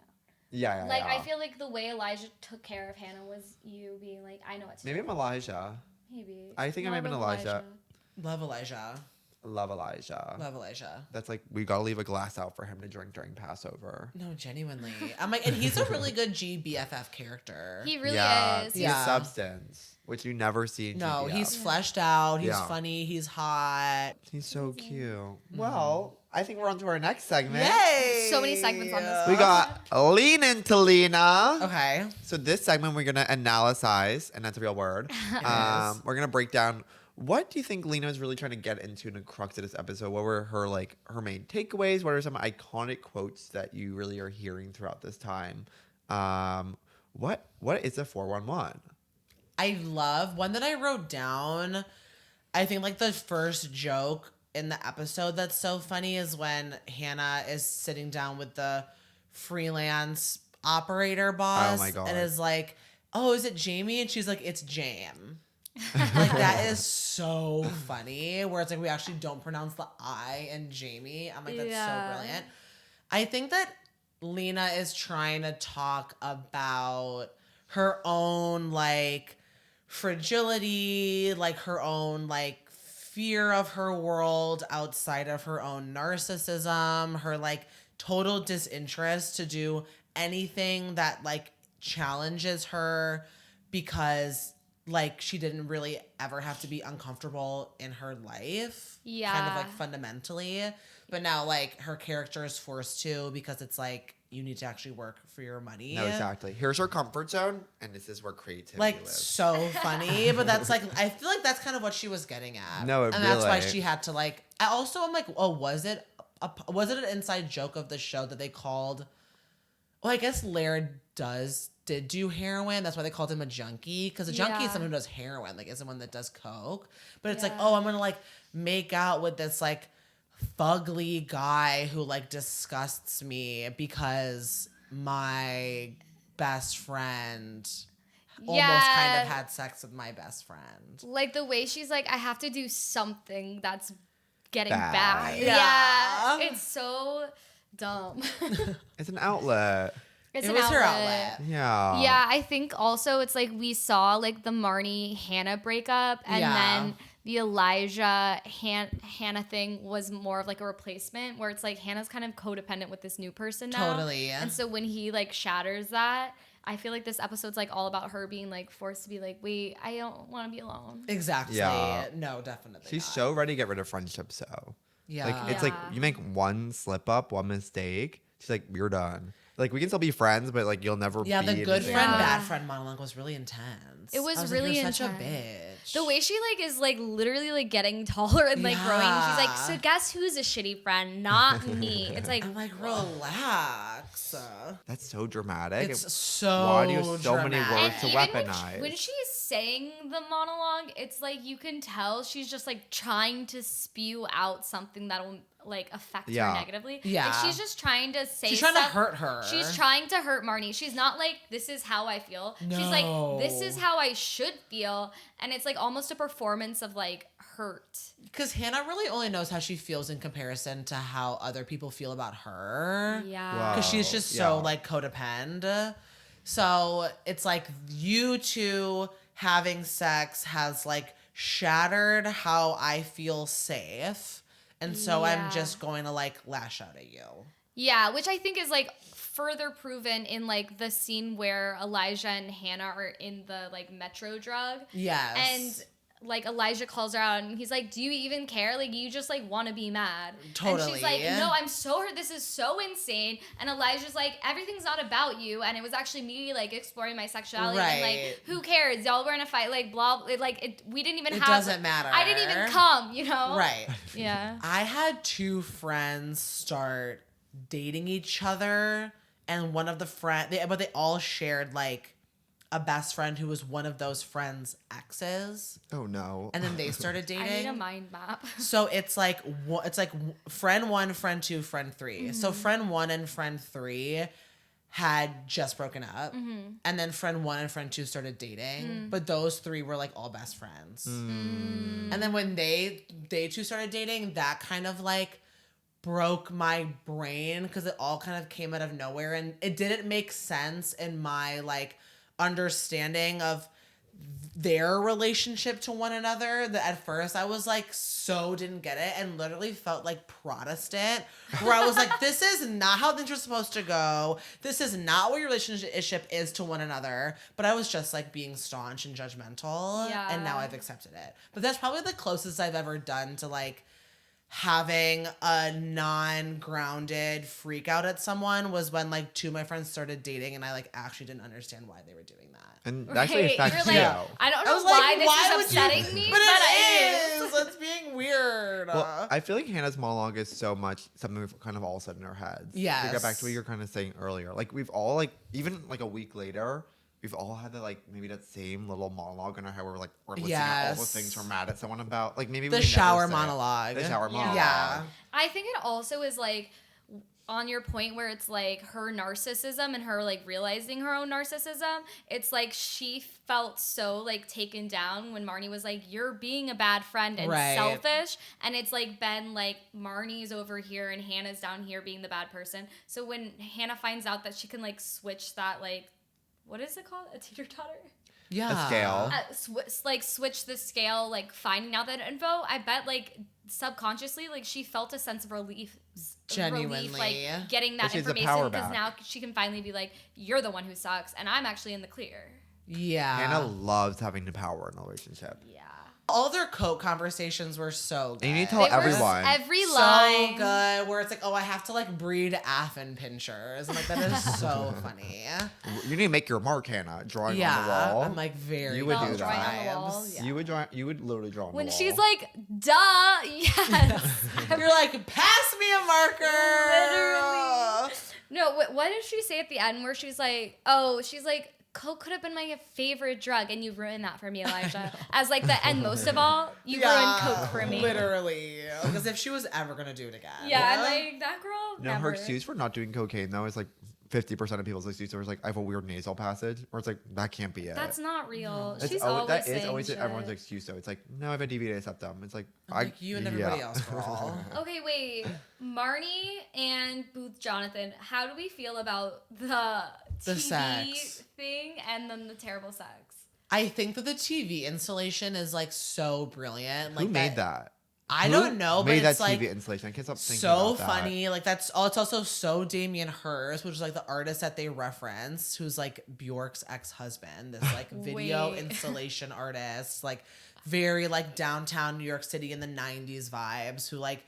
Yeah, Like I feel like the way Elijah took care of Hannah was you being like, I know what to Maybe do. I'm Elijah. Maybe. I think I might have been Love Elijah. Love Elijah. Love Elijah. Love Elijah. That's like we gotta leave a glass out for him to drink during Passover. No, genuinely. I'm like, and he's a really good GBFF character. He really is. He's Yeah. a substance, which you never see in No, GBF. he's fleshed out. He's Yeah. funny. He's hot. He's so cute. Well, I think we're on to our next segment. Yay! So many segments on this We got Lean into Lena. Okay. So this segment we're gonna analyze, and that's a real word. We're gonna break down What do you think Lena was really trying to get into in the crux of this episode? What were her main takeaways? What are some iconic quotes that you really are hearing throughout this time? What is a 411? I love one that I wrote down. I think like the first joke in the episode that's so funny is when Hannah is sitting down with the freelance operator boss. Oh my God. And is like, oh, is it Jamie? And she's like, it's Jam. Like that is so funny, where it's like we actually don't pronounce the I in Jamie. I'm like, that's so brilliant. I think that Lena is trying to talk about her own like fragility, like her own like fear of her world outside of her own narcissism, her like total disinterest to do anything that like challenges her, because like she didn't really ever have to be uncomfortable in her life. Yeah. Kind of like fundamentally. But now like her character is forced to, because it's like you need to actually work for your money. No, exactly. Here's her comfort zone, and this is where creativity Like lives. so funny. But that's like, I feel like that's kind of what she was getting at. No, and that's why really. she had to like, I'm like, oh, was it an inside joke of the show that they called, well, I guess Laird did do heroin. That's why they called him a junkie. Because a junkie is someone who does heroin, like is someone that does coke. But it's like, oh, I'm gonna like make out with this like fugly guy who like disgusts me because my best friend almost kind of had sex with my best friend. Like the way she's like, I have to do something that's getting Bad. back. Yeah. It's so dumb. It's an outlet. It's It an was her outlet. Yeah. Yeah, I think also it's like we saw like the Marnie Hannah breakup, and then the Elijah Hannah thing was more of like a replacement, where it's like Hannah's kind of codependent with this new person now. Totally. And so when he like shatters that, I feel like this episode's like all about her being like forced to be like, wait, I don't want to be alone. Exactly. Yeah. No, definitely She's not. so ready to get rid of friendships, though. Yeah. Like, it's like you make one slip up, one mistake, she's like, you're done. Like, we can still be friends, but like, you'll never be. the good anything friend, else. bad friend monologue was really intense. It was I really like, you're intense. such a bitch. The way she like is like literally like getting taller and like growing. She's like, so guess who's a shitty friend? Not me. It's like, I'm like, relax. That's so dramatic. It's so Why do you have so many dramatic. words to even weaponize? when she's saying the monologue, it's like you can tell she's just like trying to spew out something that'll like affect her negatively. Yeah. Like she's just trying to say She's trying to stuff. hurt her. She's trying to hurt Marnie. She's not like, this is how I feel. She's like, this is how I should feel. And it's like almost a performance of like hurt. Because Hannah really only knows how she feels in comparison to how other people feel about her. Yeah. Wow. Because she's just so like codependent. So it's like you two having sex has like shattered how I feel safe. And so I'm just going to like lash out at you. Yeah, which I think is like further proven in like the scene where Elijah and Hannah are in the like metro drug. Yes. And like Elijah calls her out and he's like, do you even care? Like you just like want to be mad. Totally. And she's like, no, I'm so hurt. This is so insane. And Elijah's like, everything's not about you. And it was actually me like exploring my sexuality. And like, who cares? Y'all were in a fight, like blah, we didn't even It have. doesn't matter. I didn't even come, you know? Right. Yeah. I had two friends start dating each other, and one of the but they all shared like a best friend who was one of those friends' exes. Oh no. And then they started dating. I need a mind map. So it's like friend 1, friend 2, friend 3. Mm-hmm. So friend 1 and friend 3 had just broken up. Mm-hmm. And then friend 1 and friend 2 started dating. But those 3 were like all best friends. And then when they two started dating, that kind of like broke my brain, because it all kind of came out of nowhere, and it didn't make sense in my like understanding of their relationship to one another, that at first I was like so didn't get it and literally felt like Protestant, where I was like, this is not how things are supposed to go. This is not what your relationship is to one another. But I was just like being staunch and judgmental. Yeah. And now I've accepted it. But that's probably the closest I've ever done to like having a non-grounded freak out at someone, was when like 2 of my friends started dating and I like actually didn't understand why they were doing that. And that actually affects You're you. like, I don't I know was why like, why this would is you- upsetting me, but it weird. Well, I feel like Hannah's monologue is so much something we've kind of all said in our heads. Yes. To get back to what you were kind of saying earlier. Like, we've all, like, even, like, a week later, we've all had that, like, maybe that same little monologue in our head where we're listening to all the things we're mad at someone about. Like, maybe the we never shower say it. monologue. The shower monologue. Yeah. I think it also is like on your point where it's like her narcissism and her like realizing her own narcissism. It's like she felt so like taken down when Marnie was like, you're being a bad friend and selfish. And it's like been like Marnie's over here and Hannah's down here being the bad person. So when Hannah finds out that she can like switch that like, what is it called? A teeter-totter? Yeah. A scale. Like switch the scale, like finding out that info. I bet like subconsciously, like she felt a sense of relief. Genuinely. Like getting that But she has the information power because back. now she can finally be like, you're the one who sucks and I'm actually in the clear. Yeah. Hannah loves having the power in a relationship. Yeah. All their coke conversations were so good. And you need to tell everyone. Every so line. good. Where it's like, oh, I have to like breed Affin pinchers. I'm like, that is so funny. You need to make your mark, Hannah. Drawing on the wall. I'm like very. You would Well, do drawing that. on the wall, yeah. You would draw. You would literally draw on When the wall. she's like, duh, yes. You're like, pass me a marker. Literally. No, what did she say at the end where she's like, Coke could have been my favorite drug, and you ruined that for me, Elijah. As like the end, most of all, you ruined Coke for me. Literally. Because if she was ever gonna do it again. Yeah, like that girl. No, never. her excuse for not doing cocaine though is like 50% of people's excuse was like, I have a weird nasal passage, or it's like that can't be it. That's not real. It's She's always, always that saying is always shit. everyone's excuse though. It's like, no, I have a DVD septum. It's like Like you and everybody else, girl. Okay, wait. Marnie and Booth Jonathan, how do we feel about the TV sex thing and then the terrible sex? I think that the TV installation is like so brilliant. Like Who made that? I Who don't know, but made it's that like TV installation. I can't stop thinking so about that. funny. Like that's all. It's also so Damien Hirst, which is like the artist that they reference, who's like Bjork's ex-husband. This like video Wait. installation artist, like very like downtown New York City in the '90s vibes, who like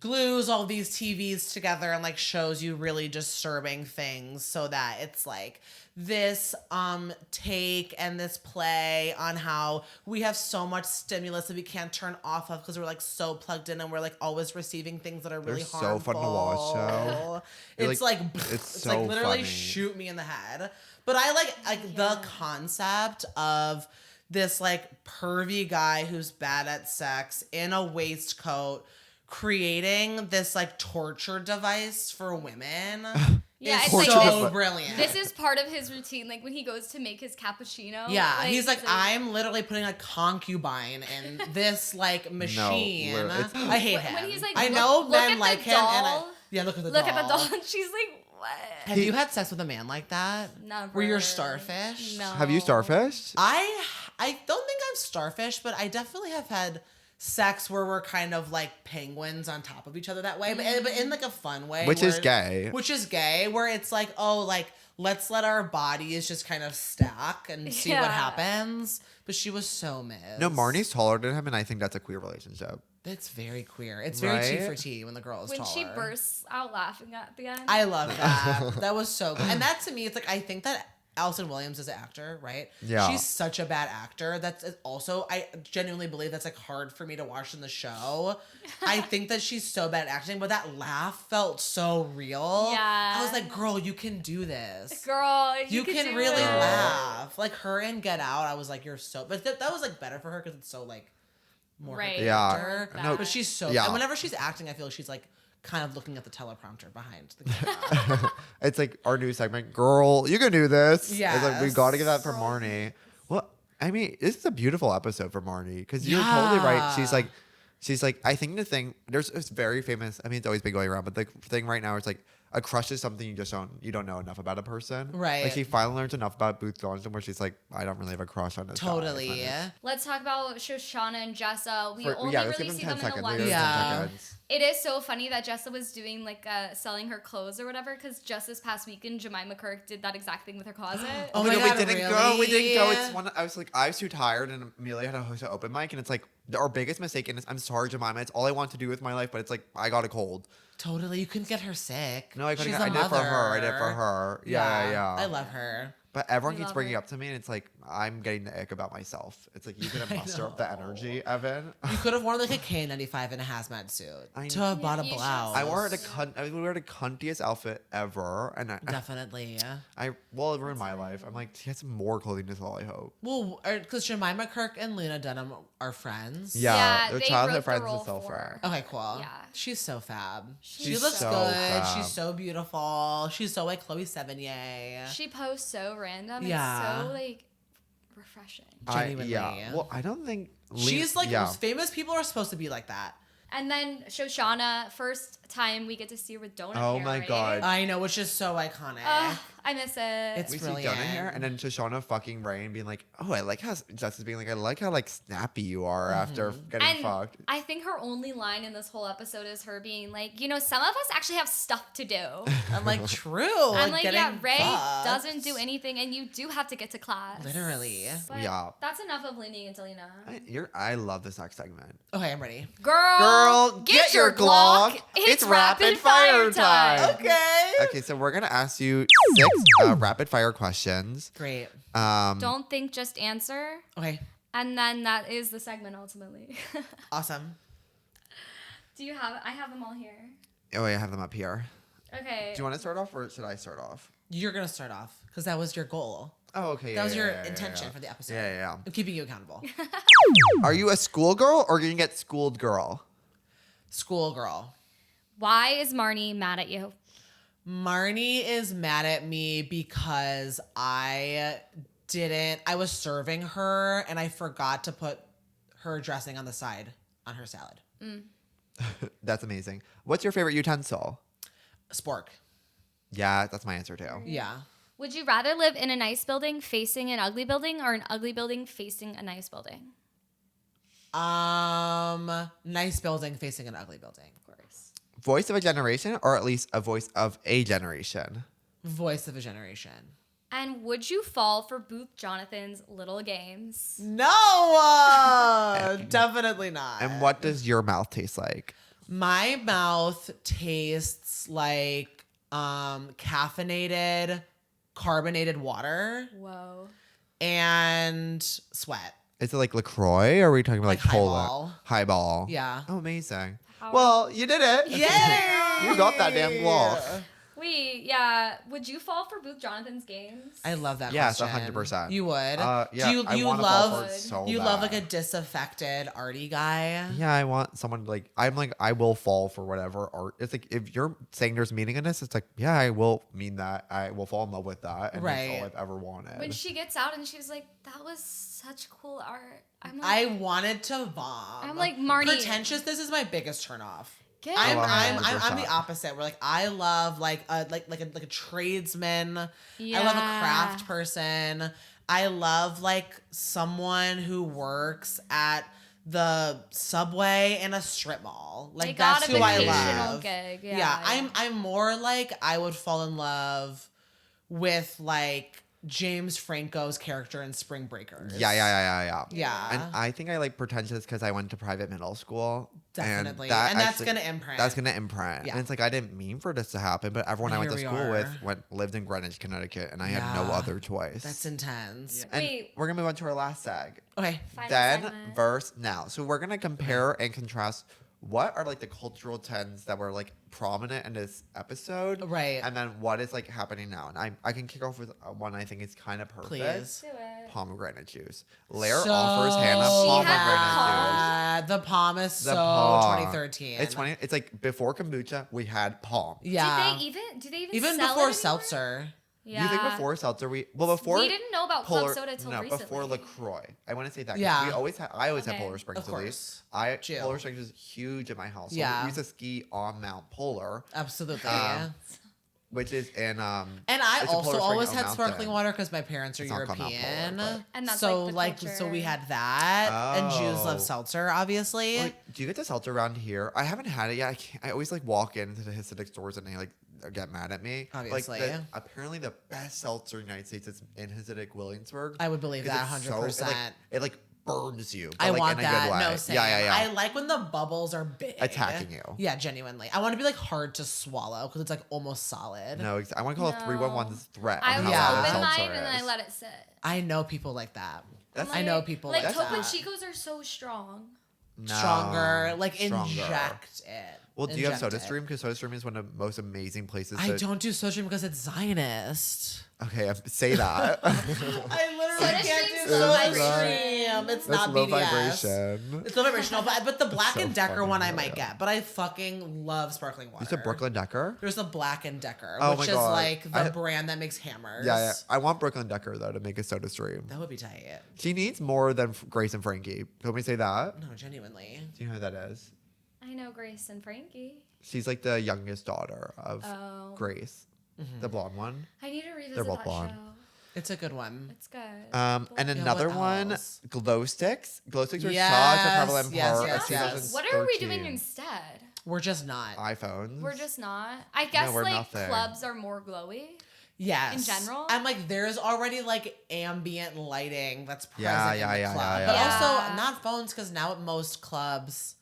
glues all these TVs together and like shows you really disturbing things so that it's like this take and this play on how we have so much stimulus that we can't turn off of because we're like so plugged in and we're like always receiving things that are really They're so harmful. fun to watch, though. It's like it's it's so like literally funny. shoot me in the head. But I like the concept of this like pervy guy who's bad at sex in a waistcoat creating this like torture device for women. Yeah, is it's like so this- brilliant. This is part of his routine. Like when he goes to make his cappuccino. Yeah, he's like, I'm literally putting a concubine in this like machine. literally, I hate When him. he's like, I look- know look men at the like him. And doll. look at the Look doll. at the doll. And she's like, what? Have you had sex with a man like that? Never. Were you starfish? No. Have you starfished? I don't think I'm starfish, but I definitely have had sex where we're kind of like penguins on top of each other that way, but in like a fun way. Which is where- gay. Which is gay, where it's like, oh, like let's let our bodies just kind of stack and see what Yeah. happens. But she was so miss. No, Marnie's taller than him, and I think that's a queer relationship. It's very queer. It's very T Right? for T when the girl is When taller. she bursts out laughing at the end. I love that. That was so good. And that to me, it's like I think that Allison Williams is an actor, right? Yeah. She's such a bad actor. That's also, I genuinely believe that's like hard for me to watch in the show. I think that she's so bad at acting, but that laugh felt so real. Yeah. I was like, girl, you can do this. Girl, You could can do really it. laugh. Like her in Get Out, I was like, you're so, but that was like better for her because it's so like more Right. her Yeah. character. No, But she's so, yeah. and whenever she's acting, I feel like she's like kind of looking at the teleprompter behind the camera. It's like our new segment, girl, you can do this. It's like we Yes. got to get that from Girl. Marnie. Well, I mean, this is a beautiful episode for Marnie because you're totally right. She's like, I think the thing there's this very famous. I mean, it's always been going around, but the thing right now is like a crush is something you don't know enough about a person. Right. Like she finally learns enough about Booth Johnson where she's like, I don't really have a crush on this guy. Totally. Kind of. Let's talk about Shoshana and Jessa. We For- only yeah, let's really give see them them 10 in seconds. the one Let's give them 10 Yeah. seconds. It is so funny that Jessa was doing like selling her clothes or whatever because just this past weekend Jemima Kirk did that exact thing with her closet. Oh my my God, God, we didn't go. We didn't go. really? It's one. I was like, I was too tired, and Amelia had to host an open mic, and it's like our biggest mistake. And I'm sorry, Jemima. It's all I want to do with my life, but it's like I got a cold. Totally. You couldn't get her sick. No, I couldn't. She's I a did it for her. I mother. did it for her. Yeah. I love her. But everyone We keeps love bringing her. up to me, and it's like I'm getting the ick about myself. It's like you couldn't muster up the energy, Evan. You could have worn like a K95 and a hazmat suit to have bought a you should. blouse. I wore the cuntiest outfit ever, and Definitely. well, it ruined my life. I'm like, she has some more clothing as well. I hope. Well, because Jemima Kirk and Lena Dunham are friends. Yeah, they're they childhood wrote the friends role with Self for her. Okay, cool. Yeah. She's so fab. She She's looks so good. fab. She's so beautiful. She's so like Chloe Sevigny. She posts so random. Yeah. It's so like refreshing. Genuinely. Yeah. Well, I don't think She's like yeah. famous people are supposed to be like that. And then Shoshana, first time we get to see her with donut Oh hair, my right? God. I know, which is so iconic. I miss it. It's we see brilliant. Donut hair, and then Shoshana fucking Rain being like, "Oh, I like how Jessa's being like, I like how like snappy you are after getting and fucked." I think her only line in this whole episode is her being like, some of us actually have stuff to do. I'm like, true. I'm like, yeah, getting Ray fucked. doesn't do anything, and you do have to get to class. Literally. But Yeah. That's enough of leaning into Lena. I love this next segment. Okay, I'm ready. Girl, get your Glock. It's rapid fire time. Okay. Okay, so we're gonna ask you 6 rapid fire questions. Great. Don't think, just answer. Okay. And then that is the segment ultimately. Awesome. I have them all here. Oh, I have them up here. Okay. Do you want to start off, or should I start off? You're going to start off because that was your goal. Oh, okay. That was your yeah, intention yeah. for the episode. Yeah. I'm keeping you accountable. Are you a schoolgirl or you get schooled girl? Schoolgirl. Why is Marnie mad at you? Marnie is mad at me because I was serving her and I forgot to put her dressing on the side on her salad. That's amazing. What's your favorite utensil? Spork. Yeah, that's my answer too. Yeah. Would you rather live in a nice building facing an ugly building or an ugly building facing a nice building? Nice building facing an ugly building. Of course. Voice of a generation, or at least a voice of a generation? Voice of a generation. And would you fall for Booth Jonathan's little games? No, definitely not. And what does your mouth taste like? My mouth tastes like caffeinated, carbonated water Whoa. and sweat. Is it like LaCroix, or are we talking about like cola? Highball. Highball. Yeah. Oh, amazing. How- Well, you did it. Yay! You got that damn Glock. Wait, yeah. Would you fall for Booth Jonathan's games? I love that Yes, question. 100%. You would? Yeah, Do you I wanna fall for love it so you bad. love like a disaffected arty guy? Yeah, I want someone like I will fall for whatever art. It's like if you're saying there's meaning in this, it's like yeah, I will mean that. I will fall in love with that, and Right. that's all I've ever wanted. When she gets out and she's like, that was such cool art. I'm like, I wanted to vom. I'm like, Marnie. Pretentiousn's is my biggest turnoff. get I'm, Oh, out. I'm 100%. the opposite. Where like I love like a tradesman. Yeah. I love a craft person. I love like someone who works at the subway in a strip mall. Like They got that's a who I vocational love. gig. Yeah, I'm more like I would fall in love with like James Franco's character in Spring Breakers. Yeah. Yeah. And I think I like pretentious because I went to private middle school. Definitely. And, And that's actually- gonna imprint. That's gonna imprint. Yeah. And it's like I didn't mean for this to happen, but everyone I went to Here we school with are. lived in Greenwich, Connecticut, and I had no Yeah. other choice. That's intense. and Wait. we're gonna move on to our last seg. Okay. Final Then segment. verse now. So we're gonna compare and contrast what are like the cultural trends that were like prominent in this episode, Right. And then what is like happening now. And I can kick off with one I think is kind of perfect. Please. Do it. Pomegranate juice. Laird So offers Hannah She pomegranate juice. The palm is The so palm. 2013. It's funny. It's like before kombucha, we had palm. Yeah. Do they even Even sell it before anymore? seltzer. Yeah. You think before seltzer before we didn't know about Polar, club soda till no, recently. before LaCroix. I want to say that. 'cause Yeah. I always had Okay. Polar Springs. Of at least. course. Chill. Polar Springs is huge in my house. So Yeah. we used to ski on Mount Polar, Absolutely. which is in And I it's a Polar also Spring always on had Mountain. sparkling water because my parents are It's not called Mount Polar, European. but- And that's, so like, the so culture. we had that, and Jews Oh. love seltzer, obviously. Well, do you get the seltzer around here? I haven't had it yet. I always like walk into the Hasidic stores and they like get mad at me. Obviously. Like apparently the best seltzer in the United States is in Hasidic Williamsburg. I would believe 'Cause that it's 100%. It like burns you. But I like want in a that. good way. No, same. Yeah. I like when the bubbles are big. Attacking you. Yeah, genuinely. I want to be like hard to swallow because it's like almost solid. No, I want to call it 311's threat. I on always how loud Yeah. the open mine seltzer and then I is. let it sit. I know people like that. That's- I know people like Topo that. Chicos are so strong. No, Stronger. Like stronger. inject it. Well, do you have Inject it. SodaStream? Because SodaStream is one of the most amazing places. I to... don't do SodaStream because it's Zionist. Okay, say that. I literally Soda can't Stream's do low SodaStream. It's That's not low BDS. vibration. It's low vibrational, but the Black so and Decker funny, one I yeah. might get. But I fucking love sparkling water. You said Brooklyn Decker? There's a Black and Decker, Oh which my is God. like the brand that makes hammers. Yeah. I want Brooklyn Decker though to make a SodaStream. That would be tight. She needs more than Grace and Frankie. Can we say that? No, genuinely. Do you know who that is? I know Grace and Frankie. She's like the youngest daughter of Oh. Grace, the blonde one. I need to revisit They're both that blonde. show. It's a good one. It's good. And Yeah, another what one, else? glow sticks. Glow sticks are such Yes, a prevalent yes, part yes, of yes. What are we 2013. doing instead? We're just not. iPhones. We're just not. I guess we're like nothing. clubs are more glowy. Yes. In general? And like there's already like ambient lighting that's present Yeah, in yeah, the yeah, club. yeah, But yeah. also not phones because now at most clubs,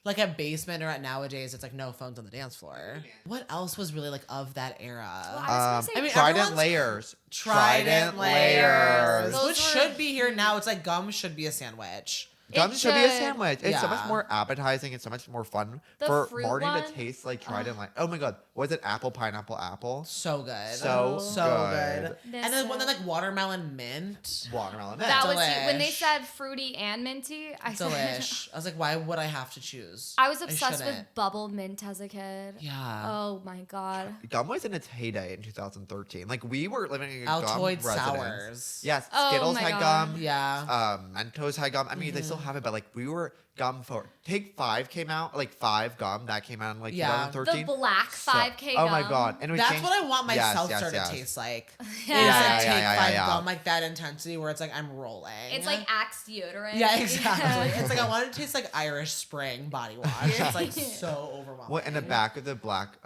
like at Basement or at nowadays, it's like no phones on the dance floor. What else was really like of that era? Well, I was gonna say I mean, Trident everyone's- layers. Trident layers. Those Which were should be here now. It's like gum should be a sandwich. Gum It should be a should. sandwich. It's so much Yeah. more appetizing. It's so much more fun The for fruit Marnie one? to taste like Trident. Like, oh my god, was it apple, pineapple, apple? So good. So good. Miss And then one it. like watermelon mint. Watermelon. That was when they Delish. said fruity and minty. I said Delish. I was like, why would I have to choose? I was obsessed with shouldn't. bubble mint as a kid. Yeah. Oh my god. Gum was in its heyday in 2013. Like we were living in a Altoid gum residence. sours. Yes, Oh Skittles my had God. gum. Yeah. Mentos had gum. I mean, they still have it, but like we were gum for. Take 5 came out, like 5 gum that came out in like Yeah. 2013. The black So- 5K Oh my gum. god! And we That's changed- what I want my Yes, seltzer yes. to taste like. Yeah. Is Yeah, like yeah, take yeah, 5 yeah. gum like that intensity where it's like I'm rolling. It's like Axe deodorant. yeah, exactly. It's like I want it to taste like Irish Spring body wash. It's like so overwhelming. What in the back of the black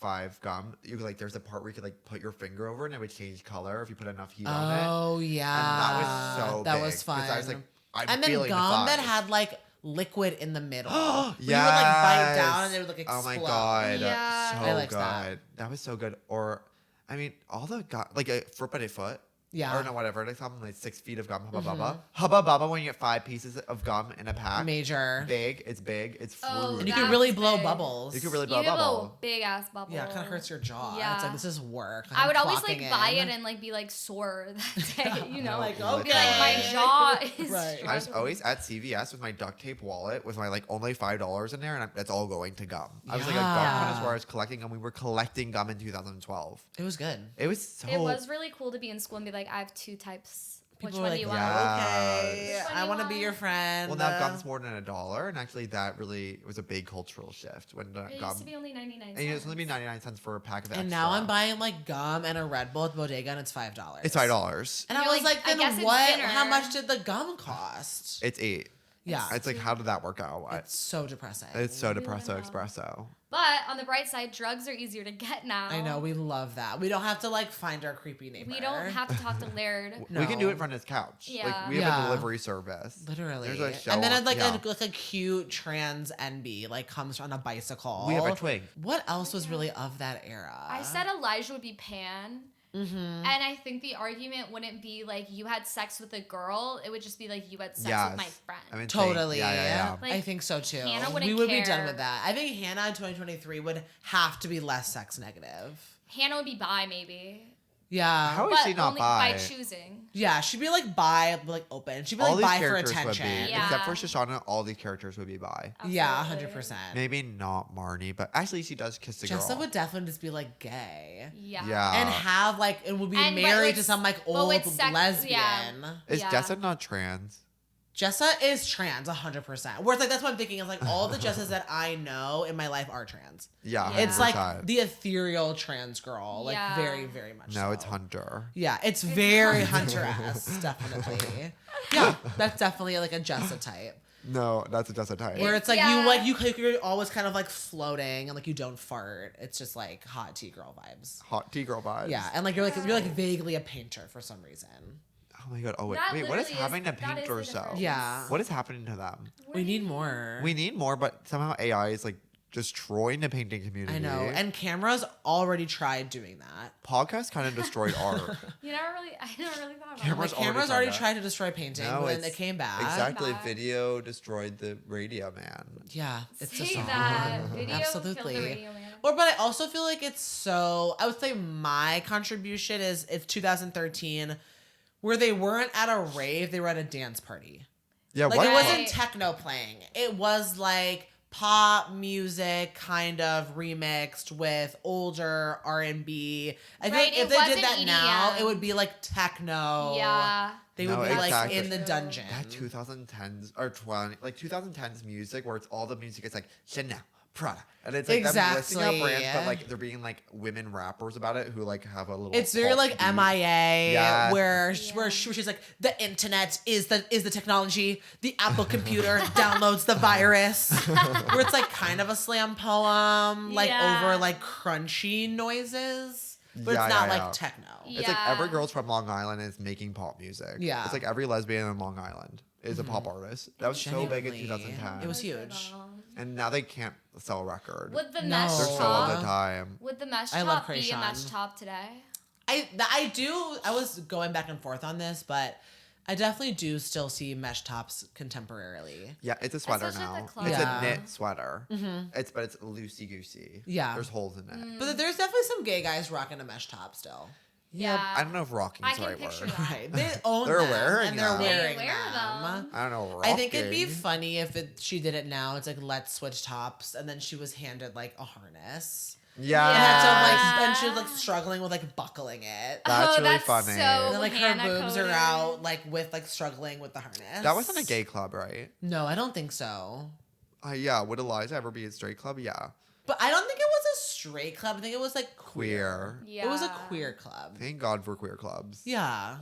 5 gum, you could, like there's a part where you could like put your finger over it and it would change color if you put enough heat on it. Oh And yeah. that was so That big, was fun. 'cause I was like, I'm and then feeling the gum that vibes. had like liquid in the middle. Where Yes. you would like bite down and it would like explode. Oh my god. Yeah. So I liked good. that. That was so good. Or I mean, all the gum, like a foot by foot. Yeah. Or no, whatever. Like something like 6 feet of gum. Hubba bubba. Hubba bubba when you get 5 pieces of gum in a pack. Major. Big. It's big. It's fruit. Oh, And you that can really was blow big. bubbles. You could really You blow a give a bubble. big ass bubble. Yeah, it kind of hurts your jaw. Yeah. It's like this is work. I would always like clocking buy in. it and like be like sore that day, you know? Like, Be like okay. my jaw is Right. I was struggling. always at CVS with my duct tape wallet with my like only $5 in there, and that's all going to gum. I was like a gum Yeah. connoisseur. I was collecting gum. We were collecting gum in 2012. It was good. It was so. It was really cool to be in school and be like, I have 2 types. Which People one were do you like, want? yeah. okay, Which one I you want to be want? your friend. Well, now gum's more than $1, and actually that really was a big cultural shift when the It gum. used to be only 99 cents. And it used to be 99 cents for a pack of extra. And now I'm buying like gum and a Red Bull at Bodega and it's $5. It's $5. And I You're was like, like, I then guess it's what? dinner. How much did the gum cost? It's 8. Yeah. It's like, how did that work out? What? It's so depressing. It's so Really depresso know. espresso. But on the bright side, drugs are easier to get now. I know, we love that. We don't have to like find our creepy neighbor. We don't have to talk to Laird. We can do No. it from his couch. Yeah. Like we have Yeah. a delivery service. Literally. There's a show and then on- like yeah. a cute trans NB like comes on a bicycle. We have a twig. What else was really of that era? I said Elijah would be Pan. Mm-hmm. And I think the argument wouldn't be like you had sex with a girl. It would just be like you had sex Yes. with my friend. I mean, Totally. Yeah. Like, I think so too. Hannah wouldn't we would be done care. with that. I think Hannah in 2023 would have to be less sex negative. Hannah would be bi maybe. Yeah. How is But she not only bi? by choosing. Yeah, she'd be like bi, like open. She'd be All like these bi for characters would attention. be, Yeah. except for Shoshana. All these characters would be bi. Yeah, Absolutely. 100%. Maybe not Marnie, but actually she does kiss the Jessa girl. would definitely just be like gay. Yeah. Yeah. And have like, and would be And, but married to with- some like but old with sex- lesbian. yeah. Is Yeah. Jessa not trans? Jessa is trans 100%. Where it's like, that's what I'm thinking is like all the Jessas that I know in my life are trans. Yeah, Yeah. It's like 100%. the ethereal trans girl. Like Yeah. very, very much No, so. it's Hunter. Yeah, it's very Hunter-esque, definitely. Yeah, that's definitely like a Jessa type. No, that's a Jessa type. Where it's like Yeah. you're always kind of like floating and like you don't fart. It's just like hot tea girl vibes. Hot tea girl vibes. Yeah, and like you're like vaguely a painter for some reason. Oh my god. Oh wait. That Wait, what is literally happening to that Paint is or the so? difference. Yeah. What is happening to them? We need more. We need more, but somehow AI is like destroying the painting community. I know. And cameras already tried doing that. Podcasts kind of destroyed art. I never really thought about Cameras it. Cameras already already tried tried to destroy painting No, when it's- it came back. Exactly. Back. Video destroyed the radio, man. Yeah, it's Say just that. Video absolutely. killed the radio, man. Or, but I also feel like it's so. I would say my contribution is it's 2013, where they weren't at a rave; they were at a dance party. Yeah, Like what? it Right. wasn't techno playing; it was like pop music, kind of remixed with older R&B. I feel Right, like if it they did wasn't that now, EDM. it would be like techno. Yeah. They No, would be like exactly. in the dungeon. That 2010s or 2010s music where it's all the music is like Chanel, Prada, and it's like them listing out brands, Exactly. but like they're being like women rappers about it who like have a little. It's very pop like beat. MIA, Yes. where she's like, the internet is the technology. The Apple computer downloads the virus. Where it's like kind of a slam poem, like Yeah. over like crunchy noises, but Yeah, it's not yeah, like yeah. techno. It's like every girl's from Long Island is making pop music. Yeah. It's like every lesbian in Long Island is a pop artist. That was so big in Genuinely. 2010. It was huge. And now they can't sell a record. Would the No. mesh They're so all the top? time. Would the mesh I love top be a Krayshawn. mesh top today? I do. I was going back and forth on this, but I definitely do still see mesh tops contemporarily. Yeah, it's a sweater Especially now. at the It's club. a Yeah. knit sweater. But it's loosey goosey. Yeah. There's holes in it. Mm. But there's definitely some gay guys rocking a mesh top still. Yeah, Yeah. I don't know if rocking I is the can right picture word. that. Right. They own They're them, wearing and they're them. They wearing wear them. I don't know. Rocking. I think it'd be funny if she did it now. It's like, let's switch tops, and then she was handed like a harness. Yeah. And had to Yeah. and she was like struggling with like buckling it. That's really that's funny. So And then like her Hannah boobs are coded. out, like with like struggling with the harness. That wasn't a gay club, right? No, I don't think so. Yeah. Would Eliza ever be a straight club? Yeah. But I don't think it was a straight club. I think it was like Queer. Yeah. It was a queer club. Thank God for queer clubs. Yeah.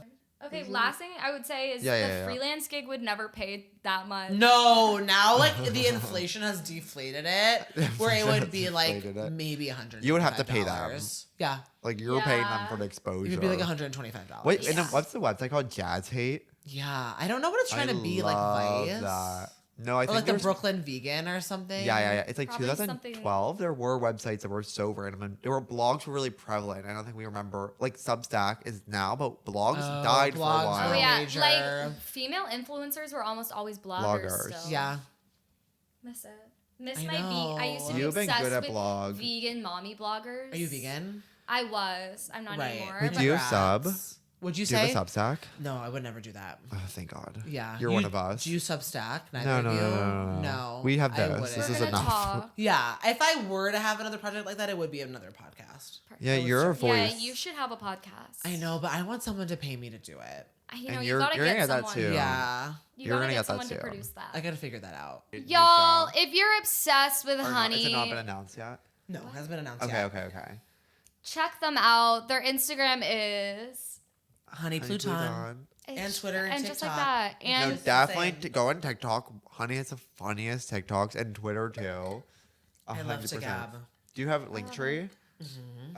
Okay, last thing I would say is Yeah, the yeah. freelance gig would never pay that much. No, now like the inflation has deflated it, where it would be like Deflated it. maybe $100. You would have to pay them. Yeah, Like you're paying them Yeah. for the exposure. it would be like $125. Wait, and then Yeah. what's the website called? Jazz Hate? Yeah, I don't know what it's trying to be like. love Vice that. No, I or think like the there's- Brooklyn Vegan or something. Yeah. It's like Probably 2012. There were websites that were so random, and there were blogs were really prevalent. I don't think we remember. Like Substack is now, but blogs Oh, died for a blogs while. Oh were yeah, major. like female influencers were almost always bloggers. Bloggers. Still. Yeah. Miss it. Miss I my know. I used to be You've been obsessed good at with blog. vegan mommy bloggers. Are you vegan? I was. I'm not anymore. Wait, but- do you sub? Congrats. Would you Do you say? have a Substack? No, I would never do that. Oh, thank God. Yeah. You're one of us. Do you Substack? Neither No, of no, you? no. No, We have I this. wouldn't. This We're is gonna enough. talk. Yeah, if I were to have another project like that, it would be another podcast. Yeah, I would you're a start- Yeah, voice. you should have a podcast. I know. I know, but I want someone to pay me to do it. You And know, you're- you gotta you're gonna get get that someone. too. Yeah, You You're gotta gonna get get that someone to too. produce that. I gotta figure that out. Y'all, if you're obsessed with Or not, honey, has it not been announced yet? No, it hasn't been announced Okay, yet. okay. check them out. Their Instagram is Honey Pluton. And Twitter and just like TikTok. that. No, And Just definitely saying. go on TikTok. Honey has the funniest TikToks and Twitter too. I love to 100%. gab. Do you have Linktree?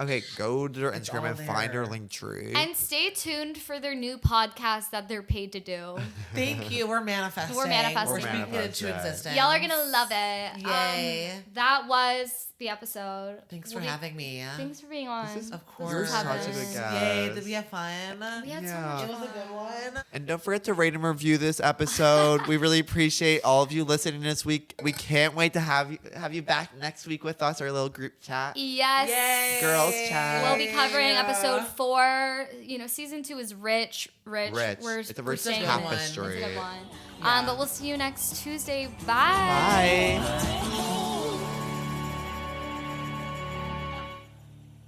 Okay, go to their It's Instagram all and find their there. Linktree. and stay tuned for their new podcast that they're paid to do. Thank you. We're manifesting. We're manifesting. We're speaking it into Manifesting. existence. Y'all are gonna love it. Yay. That was the episode. Thanks for We'll be- having me. Thanks for being on. This is- Of This course. is You're such a heaven. good guest. Yay. Did we have fun? We had so Yeah. much It was a fun. good one. And don't forget to rate and review this episode. We really appreciate all of you listening this week. We can't wait to have you back next week with us, our little group chat. Yes. Yay. Girls chat. We'll be covering episode 4. You know, season 2 is rich. Rich. We're, It's a we're rich saying it. tapestry. It's a good one. Yeah. But we'll see you next Tuesday. Bye. Bye.